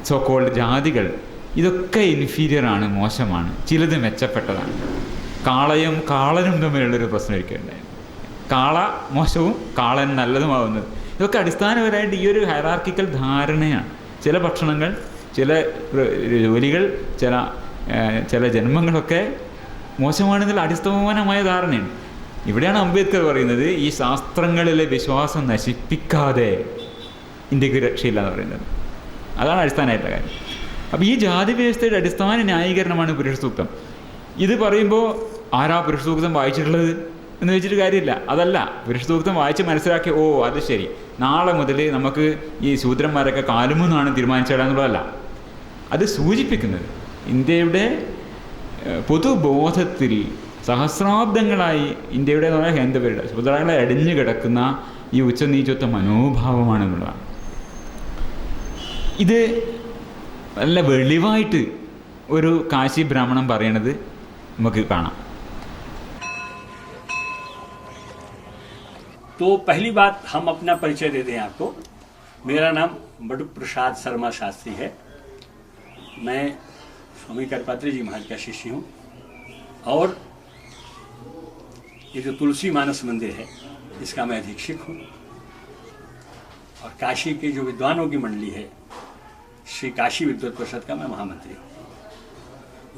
Speaker 1: സോക്കോൾഡ് ജാതികൾ, ഇതൊക്കെ ഇൻഫീരിയറാണ്, മോശമാണ്. ചിലത് മെച്ചപ്പെട്ടതാണ്. കാളനും തമ്മിലുള്ളൊരു പ്രശ്നം ഒരിക്കലുണ്ടായിരുന്നു. കാള മോശവും കാളൻ നല്ലതുമാവുന്നത്, ഇതൊക്കെ അടിസ്ഥാനപരമായിട്ട് ഈ ഒരു ഹൈറാർക്കിക്കൽ ധാരണയാണ്. ചില ഭക്ഷണങ്ങൾ, ചില ജോലികൾ, ചില ജന്മങ്ങളൊക്കെ മോശമാണെന്നുള്ള അടിസ്ഥാനമായ ധാരണയാണ്. ഇവിടെയാണ് അംബേദ്കർ പറയുന്നത് ഈ ശാസ്ത്രങ്ങളിലെ വിശ്വാസം നശിപ്പിക്കാതെ ഇന്ത്യക്ക് രക്ഷയില്ല എന്ന് പറയുന്നത്. അതാണ് അടിസ്ഥാനമായിട്ടുള്ള കാര്യം. അപ്പോൾ ഈ ജാതി വ്യവസ്ഥയുടെ അടിസ്ഥാന ന്യായീകരണമാണ് പുരുഷ സൂക്തം. ഇത് പറയുമ്പോൾ ആരാ പുരുഷ സൂക്തം വായിച്ചിട്ടുള്ളത് എന്ന് വെച്ചിട്ട് കാര്യമില്ല. അതല്ല, പുരുഷ സൂക്തം വായിച്ച് മനസ്സിലാക്കി ഓ അത് ശരി, നാളെ മുതൽ നമുക്ക് ഈ ശൂദ്രന്മാരൊക്കെ കാലുമെന്നാണ് തീരുമാനിച്ചിടാന്നുള്ളതല്ല. അത് സൂചിപ്പിക്കുന്നത് ഇന്ത്യയുടെ പൊതുബോധത്തിൽ സഹസ്രാബ്ദങ്ങളായി ഇന്ത്യയുടെ ഹൈന്ദവരുടെ ശൂദ്രങ്ങളെ അടിഞ്ഞു കിടക്കുന്ന ഈ ഉച്ചനീചത്വ മനോഭാവമാണെന്നുള്ളതാണ്. ഇത് നല്ല വെളിവായിട്ട് ഒരു കാശി ബ്രാഹ്മണൻ പറയണത് നമുക്ക് കാണാം.
Speaker 3: तो पहली बात हम अपना परिचय दे दें आपको। मेरा नाम बड़ू प्रसाद शर्मा शास्त्री है। मैं स्वामी करपात्री जी महाराज का शिष्य हूँ और ये जो तुलसी मानस मंदिर है इसका मैं अधीक्षक हूँ और काशी के जो विद्वानों की मंडली है श्री काशी विद्वत परिषद का मैं महामंत्री हूँ।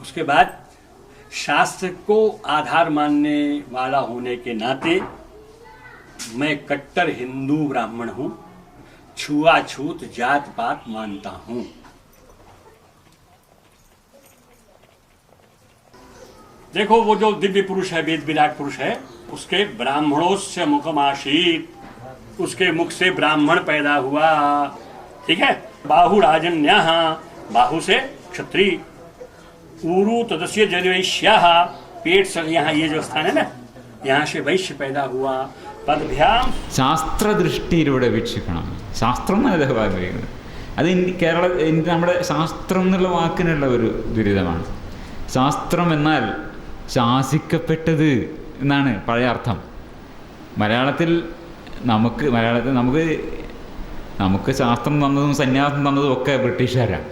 Speaker 3: उसके बाद शास्त्र को आधार मानने वाला होने के नाते मैं कट्टर हिंदू ब्राह्मण हूँ, छुआछूत जात पात मानता हूँ। देखो वो जो दिव्य पुरुष है, वेद विराट पुरुष है, उसके ब्राह्मणोस्य मुखमाशीत, उसके मुख से ब्राह्मण पैदा हुआ, ठीक है। बाहु राजन्यः, बाहु से क्षत्रिय, ऊरु तदस्य जनवैश्यः, पेट से यहाँ ये जो स्थान है ना, यहाँ से वैश्य पैदा हुआ। पदभ्याम
Speaker 1: ശാസ്ത്രദൃഷ്ടിയിലൂടെ വീക്ഷിക്കണം. ശാസ്ത്രം എന്നാണ് അദ്ദേഹം ആഗ്രഹിക്കുന്നത്. അത് നമ്മുടെ ശാസ്ത്രം എന്നുള്ള വാക്കിനുള്ള ഒരു ദുരിതമാണ്. ശാസ്ത്രം എന്നാൽ ശാസിക്കപ്പെട്ടത് എന്നാണ് പഴയ അർത്ഥം. മലയാളത്തിൽ നമുക്ക് ശാസ്ത്രം തന്നതും സന്യാസം തന്നതും ഒക്കെ ബ്രിട്ടീഷുകാരാണ്.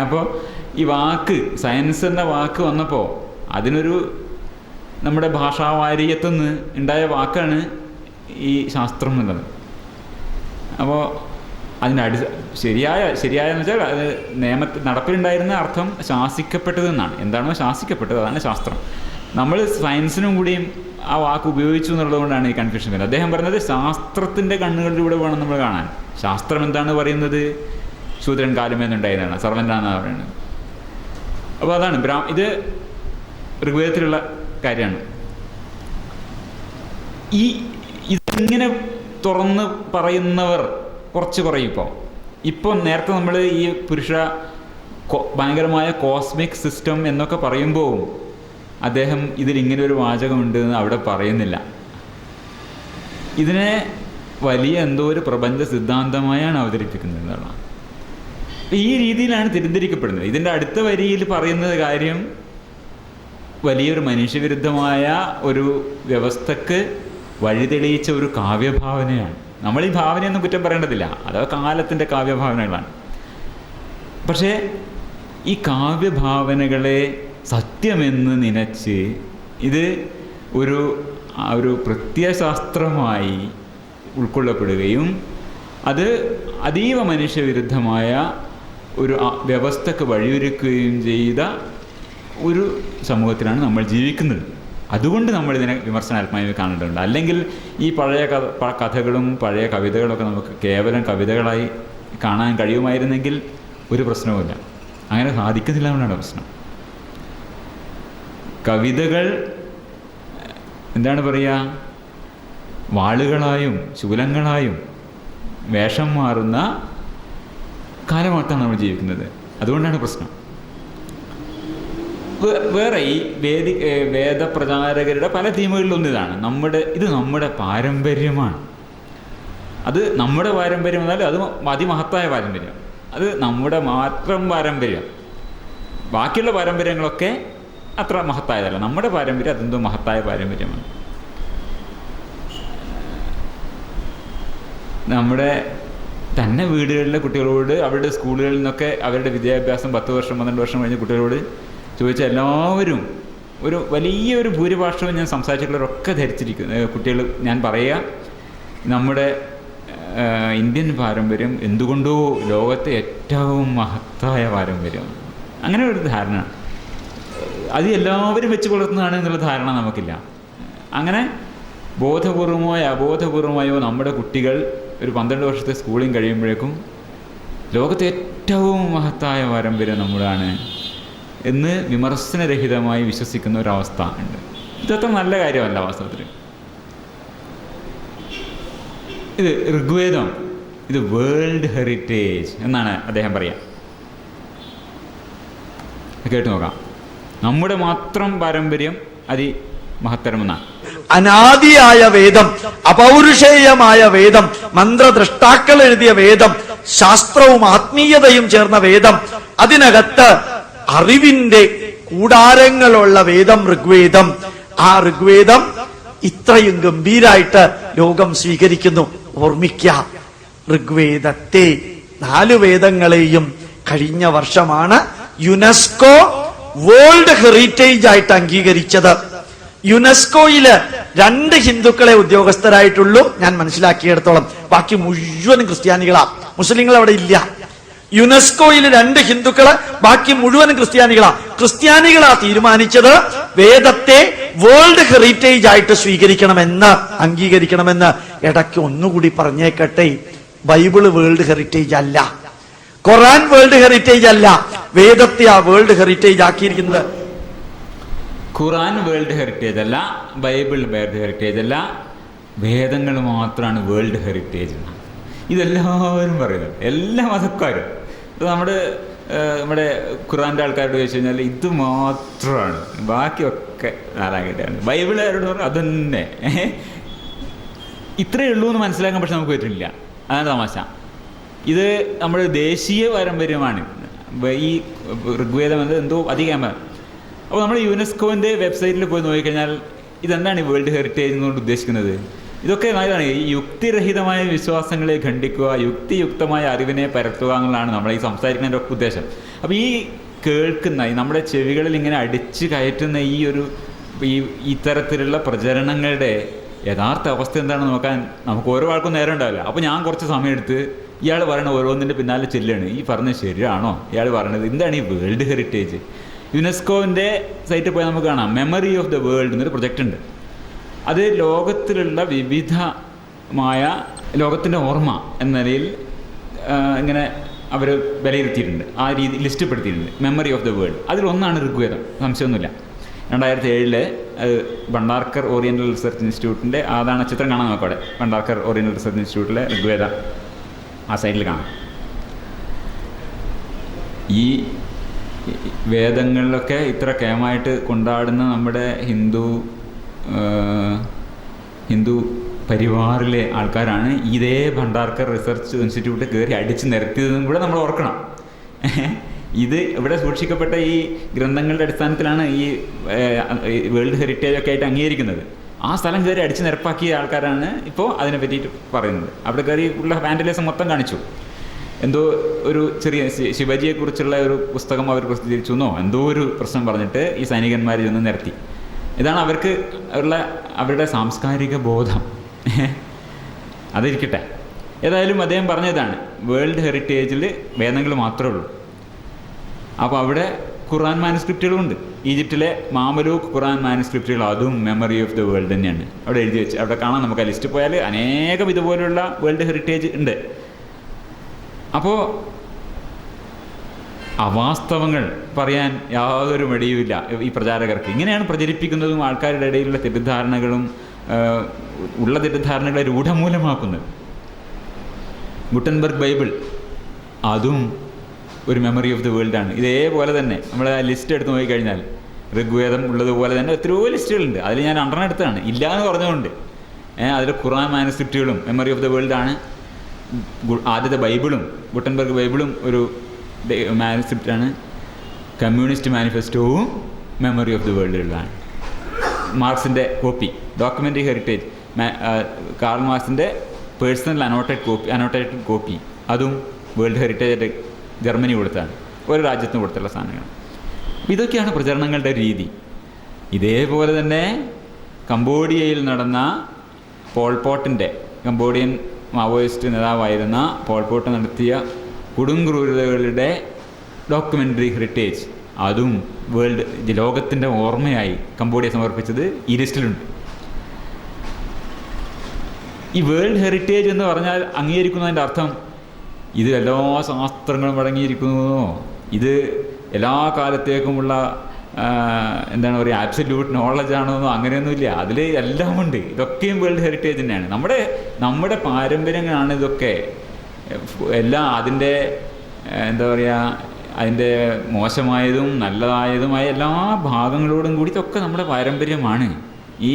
Speaker 1: അപ്പോൾ ഈ വാക്ക്, സയൻസ് എന്ന വാക്ക് വന്നപ്പോൾ അതിനൊരു നമ്മുടെ ഭാഷാവാരിയത്തു നിന്ന് ഉണ്ടായ വാക്കാണ് ഈ ശാസ്ത്രം എന്നുള്ളത്. അപ്പോൾ അതിൻ്റെ ശരിയായെന്ന് വെച്ചാൽ അത് നടപ്പിലുണ്ടായിരുന്ന അർത്ഥം ശാസിക്കപ്പെട്ടതെന്നാണ്. എന്താണോ ശാസിക്കപ്പെട്ടത് അതാണ് ശാസ്ത്രം. നമ്മൾ സയൻസിനും കൂടിയും ആ വാക്ക് ഉപയോഗിച്ചു എന്നുള്ളതുകൊണ്ടാണ് ഈ കൺഫ്യൂഷൻ വരുന്നത്. അദ്ദേഹം പറഞ്ഞത് ശാസ്ത്രത്തിൻ്റെ കണ്ണുകളിലൂടെ വേണം നമ്മൾ കാണാൻ. ശാസ്ത്രം എന്താണ് പറയുന്നത്? ശൂദ്രൻ കാലുമേന്നുണ്ടായതാണ്, സർവൻ്റാണെന്നാണ് പറയുന്നത്. അപ്പോൾ അതാണ് ഇത് ഋഗ്വേദത്തിലുള്ള കാര്യമാണ്. ഇതിങ്ങനെ തുറന്ന് പറയുന്നവർ കുറച്ച് കുറയും. ഇപ്പോൾ നേരത്തെ നമ്മൾ ഈ ഭയങ്കരമായ കോസ്മിക് സിസ്റ്റം എന്നൊക്കെ പറയുമ്പോൾ അദ്ദേഹം ഇതിലിങ്ങനെ ഒരു വാചകമുണ്ട് എന്ന് അവിടെ പറയുന്നില്ല. ഇതിനെ വലിയ എന്തോ ഒരു പ്രപഞ്ച സിദ്ധാന്തമായാണ് അവതരിപ്പിക്കുന്നത് എന്നുള്ളതാണ്. ഈ രീതിയിലാണ് തിരിദ്ധരിക്കപ്പെടുന്നത്. ഇതിൻ്റെ അടുത്ത വരിയിൽ പറയുന്നത് കാര്യം വലിയൊരു മനുഷ്യവിരുദ്ധമായ ഒരു വ്യവസ്ഥക്ക് വഴിതെളിയിച്ച ഒരു കാവ്യഭാവനയാണ്. നമ്മൾ ഈ ഭാവനയൊന്നും കുറ്റം പറയേണ്ടതില്ല, അതൊക്കെ കാലത്തിൻ്റെ കാവ്യഭാവനകളാണ്. പക്ഷേ ഈ കാവ്യഭാവനകളെ സത്യമെന്ന് നനച്ച് ഇത് ഒരു പ്രത്യയശാസ്ത്രമായി ഉൾക്കൊള്ളപ്പെടുകയും അത് അതീവ മനുഷ്യവിരുദ്ധമായ ഒരു വ്യവസ്ഥക്ക് വഴിയൊരുക്കുകയും ചെയ്ത ഒരു സമൂഹത്തിലാണ് നമ്മൾ ജീവിക്കുന്നത്. അതുകൊണ്ട് നമ്മളിതിനെ വിമർശനാത്മകമായി കാണേണ്ടതുണ്ട്. അല്ലെങ്കിൽ ഈ പഴയ കഥകളും പഴയ കവിതകളൊക്കെ നമുക്ക് കേവലം കവിതകളായി കാണാൻ കഴിയുമായിരുന്നെങ്കിൽ ഒരു പ്രശ്നവുമില്ല. അങ്ങനെ സാധിക്കുന്നില്ല എന്നാണ് പ്രശ്നം. കവിതകൾ എന്താണ് പറയുക, വാളുകളായും ശൂലങ്ങളായും വേഷം മാറുന്ന കാലമായിട്ടാണ് നമ്മൾ ജീവിക്കുന്നത്. അതുകൊണ്ടാണ് പ്രശ്നം. വേറെ ഈ വേദപ്രചാരകരുടെ പല തീമുകളിലൊന്നും ഇതാണ്. ഇത് നമ്മുടെ പാരമ്പര്യമാണ്. അത് നമ്മുടെ പാരമ്പര്യം എന്നാൽ അത് അതിമഹത്തായ പാരമ്പര്യം. അത് നമ്മുടെ മാത്രം പാരമ്പര്യം. ബാക്കിയുള്ള പാരമ്പര്യങ്ങളൊക്കെ അത്ര മഹത്തായതല്ല. നമ്മുടെ പാരമ്പര്യം അതെന്തോ മഹത്തായ പാരമ്പര്യമാണ്. നമ്മുടെ തന്നെ വീടുകളിലെ കുട്ടികളോട് അവരുടെ സ്കൂളുകളിൽ നിന്നൊക്കെ അവരുടെ വിദ്യാഭ്യാസം 10 വർഷം 12 വർഷം കഴിഞ്ഞ കുട്ടികളോട് ചോദിച്ച എല്ലാവരും വലിയൊരു ഭൂരിഭാഷവും ഞാൻ സംസാരിച്ചിട്ടുള്ളവരൊക്കെ ധരിച്ചിരിക്കുന്നു. കുട്ടികൾ ഞാൻ പറയുക, നമ്മുടെ ഇന്ത്യൻ പാരമ്പര്യം എന്തുകൊണ്ടോ ലോകത്തെ ഏറ്റവും മഹത്തായ പാരമ്പര്യമാണ്. അങ്ങനെ ഒരു ധാരണ, അത് എല്ലാവരും വെച്ച് പുലർത്തുന്നതാണ് എന്നുള്ള ധാരണ നമുക്കില്ല. അങ്ങനെ ബോധപൂർവമോ അബോധപൂർവമായോ നമ്മുടെ കുട്ടികൾ ഒരു 12 വർഷത്തെ സ്കൂളിങ് കഴിയുമ്പോഴേക്കും ലോകത്തെ ഏറ്റവും മഹത്തായ പാരമ്പര്യം നമ്മുടെയാണ് എന്ന് വിമർശനരഹിതമായി വിശ്വസിക്കുന്ന ഒരവസ്ഥ ഉണ്ട്. ഇതത്ര നല്ല കാര്യമല്ല വാസ്തവത്തിൽ. ഇത് ഋഗ്വേദം, ഇത് വേൾഡ് ഹെറിറ്റേജ് എന്നാണ് അദ്ദേഹം പറയുക. കേട്ടു നോക്കാം. നമ്മുടെ മാത്രം പാരമ്പര്യം അതിമഹത്തരമെന്നാണ്.
Speaker 2: അനാദിയായ വേദം, അപൗരുഷേയമായ വേദം, മന്ത്രദ്രഷ്ടാക്കൾ എഴുതിയ വേദം, ശാസ്ത്രവും ആത്മീയതയും ചേർന്ന വേദം, അതിനകത്ത് അറിവിന്റെ കൂടാരങ്ങളുള്ള വേദം ഋഗ്വേദം. ആ ഋഗ്വേദം ഇത്രയും ഗംഭീരായിട്ട് ലോകം സ്വീകരിക്കുന്നു. ഓർമ്മിക്ക, ഋഗ്വേദത്തെ 4 വേദങ്ങളെയും കഴിഞ്ഞ വർഷമാണ് യുനെസ്കോ വേൾഡ് ഹെറിറ്റേജ് ആയിട്ട് അംഗീകരിച്ചത്. യുനെസ്കോയില് 2 ഹിന്ദുക്കളെ ഉദ്യോഗസ്ഥരായിട്ടുള്ളൂ ഞാൻ മനസ്സിലാക്കിയെടുത്തോളം. ബാക്കി മുഴുവനും ക്രിസ്ത്യാനികളാ, മുസ്ലിങ്ങൾ അവിടെ ഇല്ല. യുനെസ്കോയിൽ 2 ഹിന്ദുക്കള്, ബാക്കി മുഴുവനും ക്രിസ്ത്യാനികളാ. ക്രിസ്ത്യാനികളാ തീരുമാനിച്ചത് വേദത്തെ വേൾഡ് ഹെറിറ്റേജ് ആയിട്ട് സ്വീകരിക്കണമെന്ന്, അംഗീകരിക്കണമെന്ന്. ഇടയ്ക്ക് ഒന്നുകൂടി പറഞ്ഞേക്കട്ടെ, ബൈബിള് വേൾഡ് ഹെറിറ്റേജ് അല്ല, ഖുർആൻ വേൾഡ് ഹെറിറ്റേജ് അല്ല, വേദത്തെ ആ വേൾഡ് ഹെറിറ്റേജ് ആക്കിയിരിക്കുന്നത്.
Speaker 1: ഖുർആൻ വേൾഡ് ഹെറിറ്റേജ് അല്ല, ബൈബിൾ വേൾഡ് ഹെറിറ്റേജ് അല്ല, വേദങ്ങൾ മാത്രമാണ് വേൾഡ് ഹെറിറ്റേജ്. ഇതെല്ലാവരും പറയുന്നത്, എല്ലാ മതക്കാരും. നമ്മുടെ ഖുർആൻ്റെ ആൾക്കാരോട് ചോദിച്ചു കഴിഞ്ഞാൽ ഇത് മാത്രമാണ്, ബാക്കിയൊക്കെ നാലാകിട്ടാണ്. ബൈബിളുകാരോട് പറഞ്ഞു അതന്നെ, ഇത്രയേ ഉള്ളൂ എന്ന് മനസ്സിലാക്കാൻ പക്ഷെ നമുക്ക് പറ്റില്ല. അതാണ് തമാശ. ഇത് നമ്മുടെ ദേശീയ പാരമ്പര്യമാണ്. ഈ ഋഗ്വേദം എന്നത് എന്തോ അധികം. അപ്പോൾ നമ്മൾ യുനെസ്കോൻ്റെ വെബ്സൈറ്റിൽ പോയി നോക്കിക്കഴിഞ്ഞാൽ ഇതെന്താണ് ഈ വേൾഡ് ഹെറിറ്റേജ് എന്നുകൊണ്ട് ഉദ്ദേശിക്കുന്നത്? ഇതൊക്കെ ഇതാണ് ഈ യുക്തിരഹിതമായ വിശ്വാസങ്ങളെ ഖണ്ഡിക്കുക, യുക്തിയുക്തമായ അറിവിനെ പരത്തുക എന്നുള്ളതാണ് നമ്മൾ ഈ സംസാരിക്കുന്നതിൻ്റെ ഒക്കെ ഉദ്ദേശം. അപ്പോൾ ഈ കേൾക്കുന്ന നമ്മുടെ ചെവികളിൽ ഇങ്ങനെ അടിച്ച് കയറ്റുന്ന ഇത്തരത്തിലുള്ള പ്രചരണങ്ങളുടെ യഥാർത്ഥ അവസ്ഥ എന്താണെന്ന് നോക്കാൻ നമുക്ക് ഓരോ ആൾക്കും നേരം ഉണ്ടാവില്ല. അപ്പോൾ ഞാൻ കുറച്ച് സമയം എടുത്ത് ഇയാൾ പറയണ ഓരോന്നിൻ്റെ പിന്നാലെ ചെല്ലാണ്. ഈ പറഞ്ഞത് ശരിയാണോ ഇയാൾ പറയണത്? എന്താണ് ഈ വേൾഡ് ഹെറിറ്റേജ്? യുനെസ്കോൻ്റെ സൈറ്റിൽ പോയാൽ നമുക്ക് കാണാം, മെമ്മറി ഓഫ് ദ വേൾഡ് എന്നൊരു പ്രൊജക്റ്റ് ഉണ്ട്. അത് ലോകത്തിലുള്ള വിവിധമായ ലോകത്തിൻ്റെ ഓർമ്മ എന്ന നിലയിൽ ഇങ്ങനെ അവർ വിലയിരുത്തിയിട്ടുണ്ട്, ആ രീതി ലിസ്റ്റപ്പെടുത്തിയിട്ടുണ്ട്. മെമ്മറി ഓഫ് ദ വേൾഡ് അതിലൊന്നാണ് ഋഗ്വേദം, സംശയമൊന്നുമില്ല. 2007 ഭണ്ഡാർക്കർ ഓറിയൻ്റൽ റിസർച്ച് ഇൻസ്റ്റിറ്റ്യൂട്ടിൻ്റെ, അതാണ് ചിത്രം കാണാൻ നോക്കാം അവിടെ, ഭണ്ഡാർക്കർ ഓറിയൻ്റൽ റിസർച്ച് ഇൻസ്റ്റിറ്റ്യൂട്ടിലെ ഋഗ്വേദ ആ സൈഡിൽ കാണാം. ഈ വേദങ്ങളിലൊക്കെ ഇത്ര കേമായിട്ട് കൊണ്ടാടുന്ന നമ്മുടെ ഹിന്ദു പരിവാറിലെ ആൾക്കാരാണ് ഇതേ ഭണ്ഡാർക്കർ റിസർച്ച് ഇൻസ്റ്റിറ്റ്യൂട്ട് കയറി അടിച്ച് നിരത്തിയതെന്നും കൂടെ നമ്മൾ ഓർക്കണം. ഇത് ഇവിടെ സൂക്ഷിക്കപ്പെട്ട ഈ ഗ്രന്ഥങ്ങളുടെ അടിസ്ഥാനത്തിലാണ് ഈ വേൾഡ് ഹെറിറ്റേജ് ഒക്കെ ആയിട്ട് അംഗീകരിക്കുന്നത്. ആ സ്ഥലം കയറി അടിച്ച് നിരപ്പാക്കിയ ആൾക്കാരാണ് ഇപ്പോൾ അതിനെ പറ്റിയിട്ട് പറയുന്നത്. അവിടെ കയറി ഉള്ള വാൻഡലിസം മൊത്തം കാണിച്ചു. എന്തോ ഒരു ചെറിയ ശിവജിയെക്കുറിച്ചുള്ള ഒരു പുസ്തകം അവർ പ്രസിദ്ധീകരിച്ചു എന്നോ എന്തോ ഒരു പ്രശ്നം പറഞ്ഞിട്ട് ഈ സൈനികന്മാർ ചെന്ന് നിരത്തി. ഇതാണ് അവർക്ക് അവരുടെ സാംസ്കാരിക ബോധം. അതിരിക്കട്ടെ. ഏതായാലും അദ്ദേഹം പറഞ്ഞതാണ് വേൾഡ് ഹെറിറ്റേജിൽ വേദങ്ങൾ മാത്രമേ ഉള്ളൂ. അപ്പോൾ അവിടെ ഖുർആൻ മാനുസ്ക്രിപ്റ്റുകളുണ്ട്. ഈജിപ്തിലെ മാമലൂക്ക് ഖുർആൻ മാനുസ്ക്രിപ്റ്റുകൾ, അതും മെമ്മറി ഓഫ് ദ വേൾഡ് തന്നെയാണ് അവിടെ എഴുതി വെച്ച്. അവിടെ കാണാം, നമുക്ക് ആ ലിസ്റ്റ് പോയാൽ അനേകം ഇതുപോലുള്ള വേൾഡ് ഹെറിറ്റേജ് ഉണ്ട്. അപ്പോൾ അവാസ്തവങ്ങൾ പറയാൻ യാതൊരു മടിയുമില്ല ഈ പ്രചാരകർക്ക്. ഇങ്ങനെയാണ് പ്രചരിപ്പിക്കുന്നതും ആൾക്കാരുടെ ഇടയിലുള്ള തെറ്റിദ്ധാരണകളും ഉള്ള തെറ്റിദ്ധാരണകളെ രൂഢമൂലമാക്കുന്നത്. ഗുട്ടൻബർഗ് ബൈബിൾ അതും ഒരു മെമ്മറി ഓഫ് ദി വേൾഡാണ്. ഇതേപോലെ തന്നെ നമ്മൾ ആ ലിസ്റ്റ് എടുത്ത് നോക്കിക്കഴിഞ്ഞാൽ ഋഗ്വേദം ഉള്ളതുപോലെ തന്നെ എത്രയോ ലിസ്റ്റുകളുണ്ട്. അതിൽ ഞാൻ 2 എടുത്താണ്, ഇല്ല എന്ന് പറഞ്ഞുകൊണ്ട്. അതിൽ ഖുർആൻ മാനുസ്ക്രിപ്റ്റുകളും മെമ്മറി ഓഫ് ദ വേൾഡാണ്. ആദ്യത്തെ ബൈബിളും ഗുട്ടൻബർഗ് ബൈബിളും ഒരു മാനുസ്ക്രിപ്റ്റാണ്. കമ്മ്യൂണിസ്റ്റ് മാനിഫെസ്റ്റോവും മെമ്മറി ഓഫ് ദി വേൾഡിലാണ്. മാർക്സിൻ്റെ കോപ്പി, ഡോക്യുമെൻ്ററി ഹെറിറ്റേജ്, കാർൾ മാർക്സിൻ്റെ പേഴ്സണൽ അനോട്ടേറ്റഡ് കോപ്പി, അതും വേൾഡ് ഹെറിറ്റേജ് ജർമ്മനി കൊടുത്താണ്, ഒരു രാജ്യത്തിന് കൊടുത്തുള്ള സാധനങ്ങൾ. ഇതൊക്കെയാണ് പ്രചരണങ്ങളുടെ രീതി. ഇതേപോലെ തന്നെ കംബോഡിയയിൽ നടന്ന പോൾപോട്ടിൻ്റെ, കംബോഡിയൻ മാവോയിസ്റ്റ് നേതാവായിരുന്ന പോൾപോട്ട് നടത്തിയ കൊടുംക്രൂരതകളുടെ ഡോക്യുമെൻ്ററി ഹെറിറ്റേജ്, അതും ലോകത്തിൻ്റെ ഓർമ്മയായി കംബോഡിയ സമർപ്പിച്ചത് ഈ ലിസ്റ്റിലുണ്ട്. ഈ വേൾഡ് ഹെറിറ്റേജ് എന്ന് പറഞ്ഞാൽ അംഗീകരിക്കുന്നതിൻ്റെ അർത്ഥം ഇത് എല്ലാ ശാസ്ത്രങ്ങളും അടങ്ങിയിരിക്കുന്നോ, ഇത് എല്ലാ കാലത്തേക്കുമുള്ള എന്താണ് പറയുക ആബ്സല്യൂട്ട് നോളജ് ആണെന്നോ അങ്ങനെയൊന്നുമില്ല. അതിൽ എല്ലാം ഉണ്ട്. ഇതൊക്കെയും വേൾഡ് ഹെറിറ്റേജ് തന്നെയാണ്. നമ്മുടെ പാരമ്പര്യങ്ങളാണ് ഇതൊക്കെ. എല്ലാം അതിൻ്റെ എന്താ പറയുക, അതിൻ്റെ മോശമായതും നല്ലതായതുമായ എല്ലാ ഭാഗങ്ങളോടും കൂടി ഇതൊക്കെ നമ്മുടെ പാരമ്പര്യമാണ്. ഈ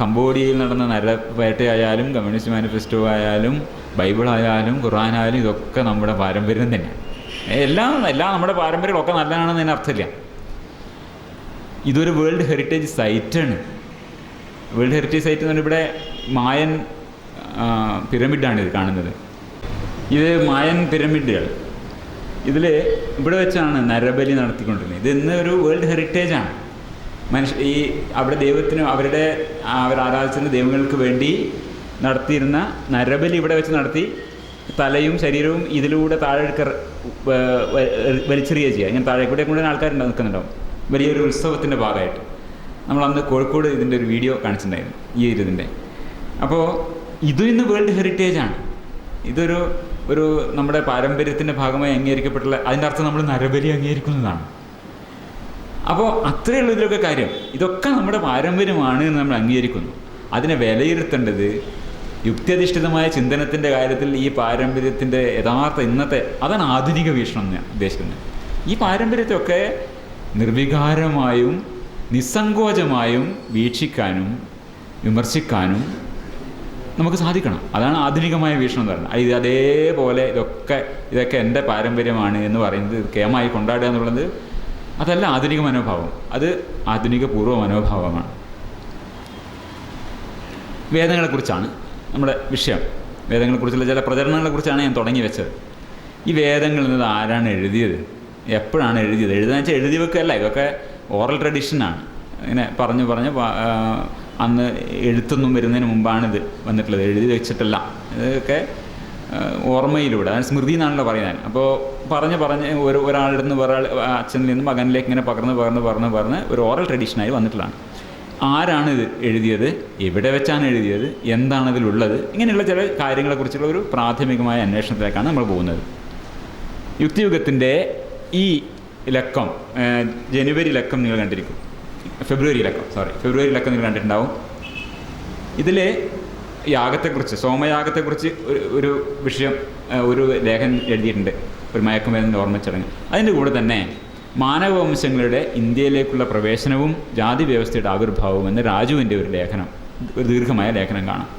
Speaker 1: കംബോഡിയയിൽ നടന്ന നരവേട്ടയായാലും കമ്മ്യൂണിസ്റ്റ് മാനിഫെസ്റ്റോ ആയാലും ബൈബിളായാലും ഖുർആനായാലും ഇതൊക്കെ നമ്മുടെ പാരമ്പര്യം തന്നെ. എല്ലാം നമ്മുടെ പാരമ്പര്യങ്ങളൊക്കെ നല്ലതാണെന്ന് അതിന് അർത്ഥമില്ല. ഇതൊരു വേൾഡ് ഹെറിറ്റേജ് സൈറ്റാണ്. വേൾഡ് ഹെറിറ്റേജ് സൈറ്റ് എന്ന് പറഞ്ഞാൽ ഇവിടെ മായൻ പിരമിഡാണ് ഇത് കാണുന്നത്. ഇത് മായൻ പിരമിഡുകൾ. ഇവിടെ വെച്ചാണ് നരബലി നടത്തിക്കൊണ്ടിരുന്നത്. ഇത് ഇന്ന് ഒരു വേൾഡ് ഹെറിറ്റേജാണ്. ഈ അവിടെ ദൈവത്തിന് അവർ ആരാധിച്ചിരുന്ന ദൈവങ്ങൾക്ക് വേണ്ടി നടത്തിയിരുന്ന നരബലി ഇവിടെ വെച്ച് നടത്തി തലയും ശരീരവും ഇതിലൂടെ താഴെ വലിച്ചെറിയുക ചെയ്യുക. ഇങ്ങനെ താഴെ കൂടെ കൂടുതൽ ആൾക്കാരുണ്ടാവും, നിൽക്കുന്നുണ്ടാവും. വലിയൊരു ഉത്സവത്തിൻ്റെ ഭാഗമായിട്ട് നമ്മളന്ന് കോഴിക്കോട് ഇതിൻ്റെ ഒരു വീഡിയോ കാണിച്ചിട്ടുണ്ടായിരുന്നു, ഈ ഇതിൻ്റെ. അപ്പോൾ ഇതും ഇന്ന് വേൾഡ് ഹെറിറ്റേജാണ്. ഒരു നമ്മുടെ പാരമ്പര്യത്തിൻ്റെ ഭാഗമായി അംഗീകരിക്കപ്പെട്ടുള്ള, അതിൻ്റെ അർത്ഥം നമ്മൾ നരബലി അംഗീകരിക്കുന്നതാണ്. അപ്പോൾ അത്രയേ ഉള്ളൂ ഇതിലൊക്കെ കാര്യം. ഇതൊക്കെ നമ്മുടെ പാരമ്പര്യമാണ് എന്ന് നമ്മൾ അംഗീകരിക്കുന്നു. അതിനെ വിലയിരുത്തേണ്ടത് യുക്തിയധിഷ്ഠിതമായ ചിന്തനത്തിൻ്റെ കാര്യത്തിൽ ഈ പാരമ്പര്യത്തിൻ്റെ യഥാർത്ഥ ഇന്നത്തെ, അതാണ് ആധുനിക വീക്ഷണം എന്ന് ഉദ്ദേശിക്കുന്നത്. ഈ പാരമ്പര്യത്തെയൊക്കെ നിർവികാരമായും നിസ്സങ്കോചമായും വീക്ഷിക്കാനും വിമർശിക്കാനും നമുക്ക് സാധിക്കണം. അതാണ് ആധുനികമായ വീക്ഷണം എന്ന് പറയുന്നത്. ഇത് അതേപോലെ ഇതൊക്കെ എൻ്റെ പാരമ്പര്യമാണ് എന്ന് പറയുന്നത് കേമായി കൊണ്ടാടുക എന്നുള്ളത് അതല്ല ആധുനിക മനോഭാവം, അത് ആധുനിക പൂർവ്വ മനോഭാവമാണ്. വേദങ്ങളെക്കുറിച്ചാണ് നമ്മുടെ വിഷയം. വേദങ്ങളെക്കുറിച്ചുള്ള ചില പ്രചരണങ്ങളെക്കുറിച്ചാണ് ഞാൻ തുടങ്ങി വെച്ചത്. ഈ വേദങ്ങൾ എന്നത് ആരാണ് എഴുതിയത്, എപ്പോഴാണ് എഴുതിയത്? എഴുതാന്ന് വെച്ചാൽ എഴുതി വെക്കുകയല്ല, ഇതൊക്കെ ഓറൽ ട്രഡീഷനാണ്. ഇങ്ങനെ പറഞ്ഞ് അന്ന് എഴുത്തൊന്നും വരുന്നതിന് മുമ്പാണിത് വന്നിട്ടുള്ളത്, എഴുതി വെച്ചിട്ടല്ല. ഇതൊക്കെ ഓർമ്മയിലൂടെ, അതായത് സ്മൃതി എന്നാണല്ലോ പറയുന്നത്. അപ്പോൾ പറഞ്ഞ് ഒരാളുടെ നിന്ന് വേറെ അച്ഛനിൽ നിന്ന് മകനിലേക്ക് ഇങ്ങനെ പകർന്ന് ഒരു ഓറൽ ട്രഡീഷനായി വന്നിട്ടുള്ളതാണ്. ആരാണ് ഇത് എഴുതിയത്, എവിടെ വെച്ചാണ് എഴുതിയത്, എന്താണ് ഇതിലുള്ളത്, ഇങ്ങനെയുള്ള ചില കാര്യങ്ങളെക്കുറിച്ചുള്ള ഒരു പ്രാഥമികമായ അന്വേഷണത്തിലേക്കാണ് നമ്മൾ പോകുന്നത്. യുക്തിയുഗത്തിൻ്റെ ഈ ലക്കം, ജനുവരി ലക്കം നിങ്ങൾ കണ്ടിരിക്കും, ഫെബ്രുവരി ലക്കം നിങ്ങൾ കണ്ടിട്ടുണ്ടാവും. ഇതിൽ യാഗത്തെക്കുറിച്ച്, സോമയാഗത്തെക്കുറിച്ച് ഒരു വിഷയം, ഒരു ലേഖനം എഴുതിയിട്ടുണ്ട്, ഒരു മയക്കുമരുന്നിൻ്റെ ഓർമ്മച്ചടങ്ങ്. അതിൻ്റെ കൂടെ തന്നെ മാനവവംശങ്ങളുടെ ഇന്ത്യയിലേക്കുള്ള പ്രവേശനവും ജാതി വ്യവസ്ഥയുടെ ആവിർഭാവവും എന്ന രാജുവിൻ്റെ ഒരു ലേഖനം, ഒരു ദീർഘമായ ലേഖനം കാണാം.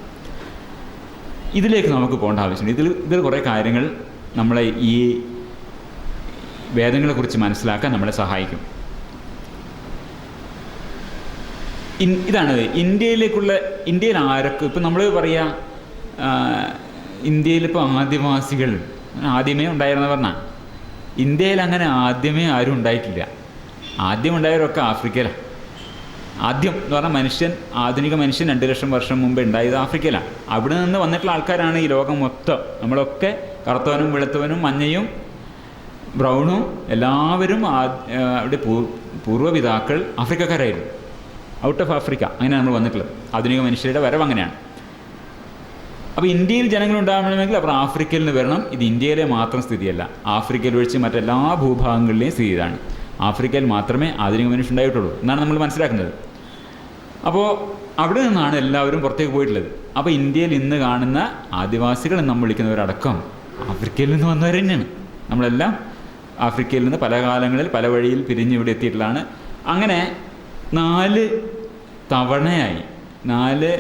Speaker 1: ഇതിലേക്ക് നമുക്ക് പോകേണ്ട ആവശ്യമുണ്ട്. ഇതിൽ കുറേ കാര്യങ്ങൾ നമ്മളെ ഈ വേദങ്ങളെക്കുറിച്ച് മനസ്സിലാക്കാൻ നമ്മളെ സഹായിക്കും. ഇതാണ് ഇന്ത്യയിൽ ആരൊക്കെ, ഇപ്പം നമ്മൾ പറയുക ഇന്ത്യയിലിപ്പോൾ ആദിവാസികൾ ആദ്യമേ ഉണ്ടായിരുന്നവരാണ്. ഇന്ത്യയിൽ അങ്ങനെ ആദ്യമേ ആരും ഉണ്ടായിട്ടില്ല. ആദ്യം ഉണ്ടായവരൊക്കെ ആഫ്രിക്കയിലാണ്. ആദ്യം എന്ന് പറഞ്ഞാൽ ആധുനിക മനുഷ്യൻ 2 ലക്ഷം വർഷം മുമ്പ് ഉണ്ടായത് ആഫ്രിക്കയിലാണ്. അവിടെ നിന്ന് വന്നിട്ടുള്ള ആൾക്കാരാണ് ഈ ലോകം മൊത്തം. നമ്മളൊക്കെ കറുത്തവനും വെളുത്തവനും മഞ്ഞയും ബ്രൗണും എല്ലാവരും അവിടെ പൂർവ്വപിതാക്കൾ ആഫ്രിക്കക്കാരായിരുന്നു. ഔട്ട് ഓഫ് ആഫ്രിക്ക അങ്ങനെയാണ് നമ്മൾ വന്നിട്ടുള്ളത്. ആധുനിക മനുഷ്യരുടെ വരവ് അങ്ങനെയാണ്. അപ്പോൾ ഇന്ത്യയിൽ ജനങ്ങളുണ്ടാകണമെങ്കിൽ അവർ ആഫ്രിക്കയിൽ നിന്ന് വരണം. ഇത് ഇന്ത്യയിലെ മാത്രം സ്ഥിതിയല്ല, ആഫ്രിക്കയിൽ ഒഴിച്ച് മറ്റെല്ലാ ഭൂഭാഗങ്ങളിലെയും സ്ഥിതി ഇതാണ്. ആഫ്രിക്കയിൽ മാത്രമേ ആധുനിക മനുഷ്യൻ ഉണ്ടായിട്ടുള്ളൂ എന്നാണ് നമ്മൾ മനസ്സിലാക്കുന്നത്. അപ്പോൾ അവിടെ നിന്നാണ് എല്ലാവരും പുറത്തേക്ക് പോയിട്ടുള്ളത്. അപ്പോൾ ഇന്ത്യയിൽ ഇന്ന് കാണുന്ന ആദിവാസികൾ നമ്മൾ വിളിക്കുന്നവരടക്കം ആഫ്രിക്കയിൽ നിന്ന് വന്നവർ തന്നെയാണ്. നമ്മളെല്ലാം ആഫ്രിക്കയിൽ നിന്ന് പല കാലങ്ങളിൽ പല വഴിയിൽ പിരിഞ്ഞ് ഇവിടെ എത്തിയിട്ടുള്ളതാണ്. അങ്ങനെ 4 തവണയായി 4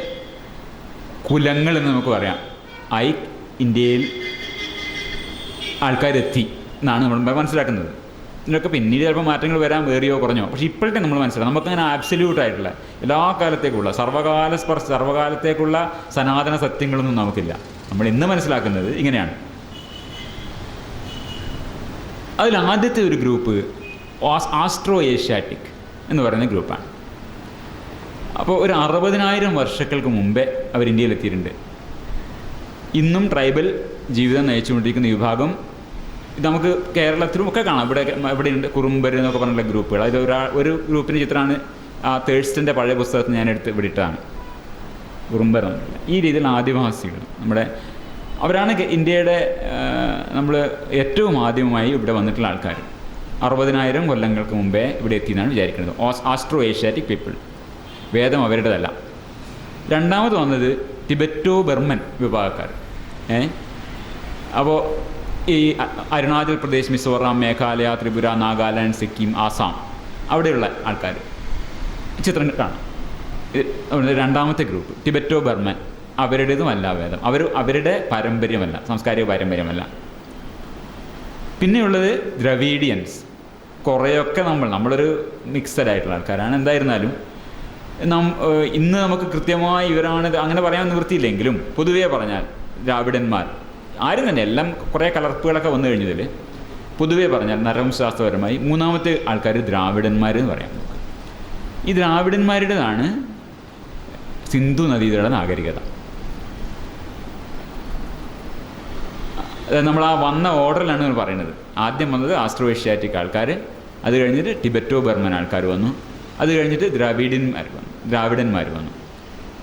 Speaker 1: കുലങ്ങൾ എന്ന് നമുക്ക് പറയാം ആയി ഇന്ത്യയിൽ ആൾക്കാരെത്തി എന്നാണ് നമ്മൾ മനസ്സിലാക്കുന്നത്. ഇതിലൊക്കെ പിന്നീട് ചിലപ്പോൾ മാറ്റങ്ങൾ വരാൻ വേറിയോ കുറഞ്ഞോ, പക്ഷേ ഇപ്പോഴത്തെ നമ്മൾ മനസ്സിലാക്കാം നമുക്കങ്ങനെ ആബ്സല്യൂട്ടായിട്ടുള്ള എല്ലാ കാലത്തേക്കുള്ള സർവ്വകാലത്തേക്കുള്ള സനാതന സത്യങ്ങളൊന്നും നമുക്കില്ല. നമ്മൾ ഇന്ന് മനസ്സിലാക്കുന്നത് ഇങ്ങനെയാണ്. അതിൽ ആദ്യത്തെ ഒരു ഗ്രൂപ്പ് ആസ്ട്രോ ഏഷ്യാറ്റിക് എന്ന് പറയുന്ന ഗ്രൂപ്പാണ്. അപ്പോൾ ഒരു 60,000 വർഷങ്ങൾക്ക് മുമ്പേ അവർ ഇന്ത്യയിലെത്തിയിട്ടുണ്ട്. ഇന്നും ട്രൈബൽ ജീവിതം നയിച്ചുകൊണ്ടിരിക്കുന്ന വിഭാഗം ഇത് നമുക്ക് കേരളത്തിലും ഒക്കെ കാണാം. ഇവിടെ ഉണ്ട് കുറുമ്പർ എന്നൊക്കെ പറഞ്ഞിട്ടുള്ള ഗ്രൂപ്പുകൾ. അതിൽ ഒരു ഗ്രൂപ്പിൻ്റെ ചിത്രമാണ് ആ തേഴ്സ്റ്റൻ്റെ പഴയ പുസ്തകത്തിൽ ഞാൻ എടുത്ത് ഇവിടെ ഇട്ടതാണ്. കുറുമ്പർ എന്നുള്ള ഈ രീതിയിലുള്ള ആദിവാസികൾ അവരാണ് ഇന്ത്യയുടെ നമ്മൾ ഏറ്റവും ആദ്യമായി ഇവിടെ വന്നിട്ടുള്ള ആൾക്കാർ. 60,000 കൊല്ലങ്ങൾക്ക് മുമ്പേ ഇവിടെ എത്തിയെന്നാണ് വിചാരിക്കുന്നത്. Austro Asiatic people. വേദം അവരുടേതല്ല. രണ്ടാമത് വന്നത് ടിബറ്റോ ബർമൻ വിഭാഗക്കാർ. അപ്പോൾ ഈ അരുണാചൽ പ്രദേശ്, മിസോറാം, മേഘാലയ, ത്രിപുര, നാഗാലാൻഡ്, സിക്കിം, ആസാം അവിടെയുള്ള ആൾക്കാർ ചിത്രം കാണാം. രണ്ടാമത്തെ ഗ്രൂപ്പ് ടിബറ്റോ ബർമൻ. അവരുടേതുമല്ല വേദം. അവരുടെ പാരമ്പര്യമല്ല, സാംസ്കാരിക പാരമ്പര്യമല്ല. പിന്നെയുള്ളത് ദ്രവീഡിയൻസ്. കുറേയൊക്കെ നമ്മളൊരു മിക്സഡ് ആയിട്ടുള്ള ആൾക്കാരാണ്. എന്തായിരുന്നാലും ഇന്ന് നമുക്ക് കൃത്യമായി ഇവരാണ് അങ്ങനെ പറയാൻ നിവൃത്തിയില്ലെങ്കിലും പൊതുവേ പറഞ്ഞാൽ ദ്രാവിഡന്മാർ ആരും തന്നെ എല്ലാം കുറേ കലർപ്പുകളൊക്കെ വന്നു കഴിഞ്ഞതിൽ പൊതുവേ പറഞ്ഞാൽ നരവംശാസ്ത്രപരമായി മൂന്നാമത്തെ ആൾക്കാർ ദ്രാവിഡന്മാർ എന്ന് പറയാം. ഈ ദ്രാവിഡന്മാരുടേതാണ് സിന്ധു നദീതട നാഗരികത. നമ്മൾ ആ വന്ന ഓർഡറിലാണ് പറയുന്നത്. ആദ്യം വന്നത് ആസ്ട്രോ ഏഷ്യാറ്റിക് ആൾക്കാർ, അത് കഴിഞ്ഞിട്ട് ടിബറ്റോ ബർമൻ ആൾക്കാർ വന്നു, അത് കഴിഞ്ഞിട്ട് ദ്രാവിഡന്മാർ വന്നു.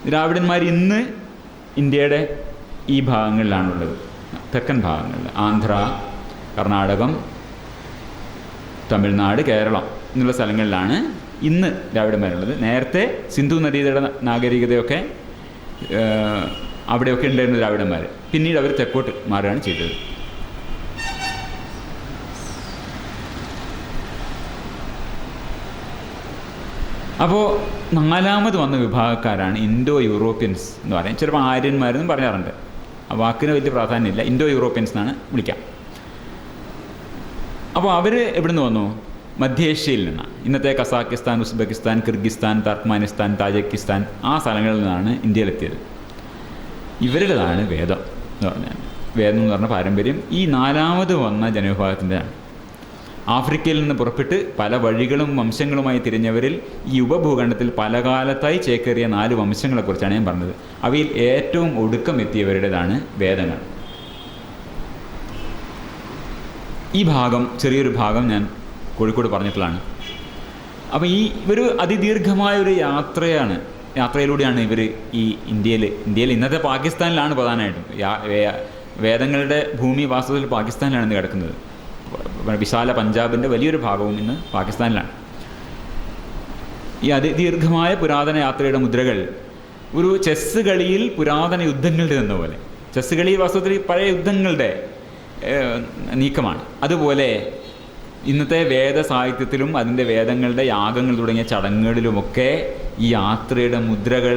Speaker 1: ദ്രാവിഡന്മാർ ഇന്ന് ഇന്ത്യയുടെ ഈ ഭാഗങ്ങളിലാണുള്ളത്. തെക്കൻ ഭാഗങ്ങളിൽ ആന്ധ്ര, കർണാടകം, തമിഴ്നാട്, കേരളം എന്നുള്ള സ്ഥലങ്ങളിലാണ് ഇന്ന് ദ്രാവിഡന്മാരുള്ളത്. നേരത്തെ സിന്ധു നദീതട നാഗരികതയൊക്കെ അവിടെയൊക്കെ ഉണ്ടായിരുന്ന ദ്രാവിഡന്മാർ. പിന്നീട് അവർ തെക്കോട്ട് മാറുകയാണ് ചെയ്തത്. അപ്പോൾ നാലാമത് വന്ന വിഭാഗക്കാരാണ് ഇൻഡോ യൂറോപ്യൻസ് എന്ന് പറയും. ചിലപ്പോൾ ആര്യന്മാരെന്നും പറയാറുണ്ട്. ആ വാക്കിന് വലിയ പ്രാധാന്യമില്ല. ഇൻഡോ യൂറോപ്യൻസ് എന്നാണ് വിളിക്കാം. അപ്പോൾ അവർ എവിടെ നിന്ന് വന്നു? മധ്യേഷ്യയിൽ നിന്നാണ്. ഇന്നത്തെ കസാക്കിസ്ഥാൻ, ഉസ്ബെക്കിസ്ഥാൻ, കിർഗിസ്ഥാൻ, തർക്ക്മാനിസ്ഥാൻ, താജിക്കിസ്ഥാൻ ആ സ്ഥലങ്ങളിൽ നിന്നാണ് ഇന്ത്യയിലെത്തിയത്. ഇവരുടേതാണ് വേദം എന്ന് പറഞ്ഞാൽ. വേദം എന്ന് പറഞ്ഞ പാരമ്പര്യം ഈ നാലാമത് വന്ന ജനവിഭാഗത്തിൻ്റെതാണ്. ആഫ്രിക്കയിൽ നിന്ന് പുറപ്പെട്ട് പല വഴികളും വംശങ്ങളുമായി തിരിഞ്ഞവരിൽ ഈ ഉപഭൂഖണ്ഡത്തിൽ പല കാലത്തായി ചേക്കേറിയ 4 വംശങ്ങളെക്കുറിച്ചാണ് ഞാൻ പറഞ്ഞത്. അവയിൽ ഏറ്റവും ഒടുക്കം എത്തിയവരുടേതാണ് വേദങ്ങൾ. ഈ ഭാഗം ചെറിയൊരു ഭാഗം ഞാൻ കോഴിക്കോട് പറഞ്ഞിട്ടുള്ളതാണ്. അപ്പോൾ ഇവർ അതിദീർഘമായൊരു യാത്രയിലൂടെയാണ് ഇവർ ഈ ഇന്ത്യയിൽ ഇന്നത്തെ പാകിസ്ഥാനിലാണ് പ്രധാനമായിട്ടും. വേദങ്ങളുടെ ഭൂമി വാസ്തവത്തിൽ പാകിസ്ഥാനിലാണ് ഇന്ന് കിടക്കുന്നത്. വിശാല പഞ്ചാബിൻ്റെ വലിയൊരു ഭാഗവും ഇന്ന് പാകിസ്ഥാനിലാണ്. ഈ അതിദീർഘമായ പുരാതന യാത്രയുടെ മുദ്രകൾ ഒരു ചെസ്സ് കളിയിൽ പുരാതന യുദ്ധങ്ങളുടെ എന്ന പോലെ. ചെസ്സ് കളി വാസ്തവത്തിൽ പഴയ യുദ്ധങ്ങളുടെ നീക്കമാണ്. അതുപോലെ ഇന്നത്തെ വേദ സാഹിത്യത്തിലും അതിൻ്റെ വേദങ്ങളുടെ യാഗങ്ങൾ തുടങ്ങിയ ചടങ്ങുകളിലുമൊക്കെ ഈ യാത്രയുടെ മുദ്രകൾ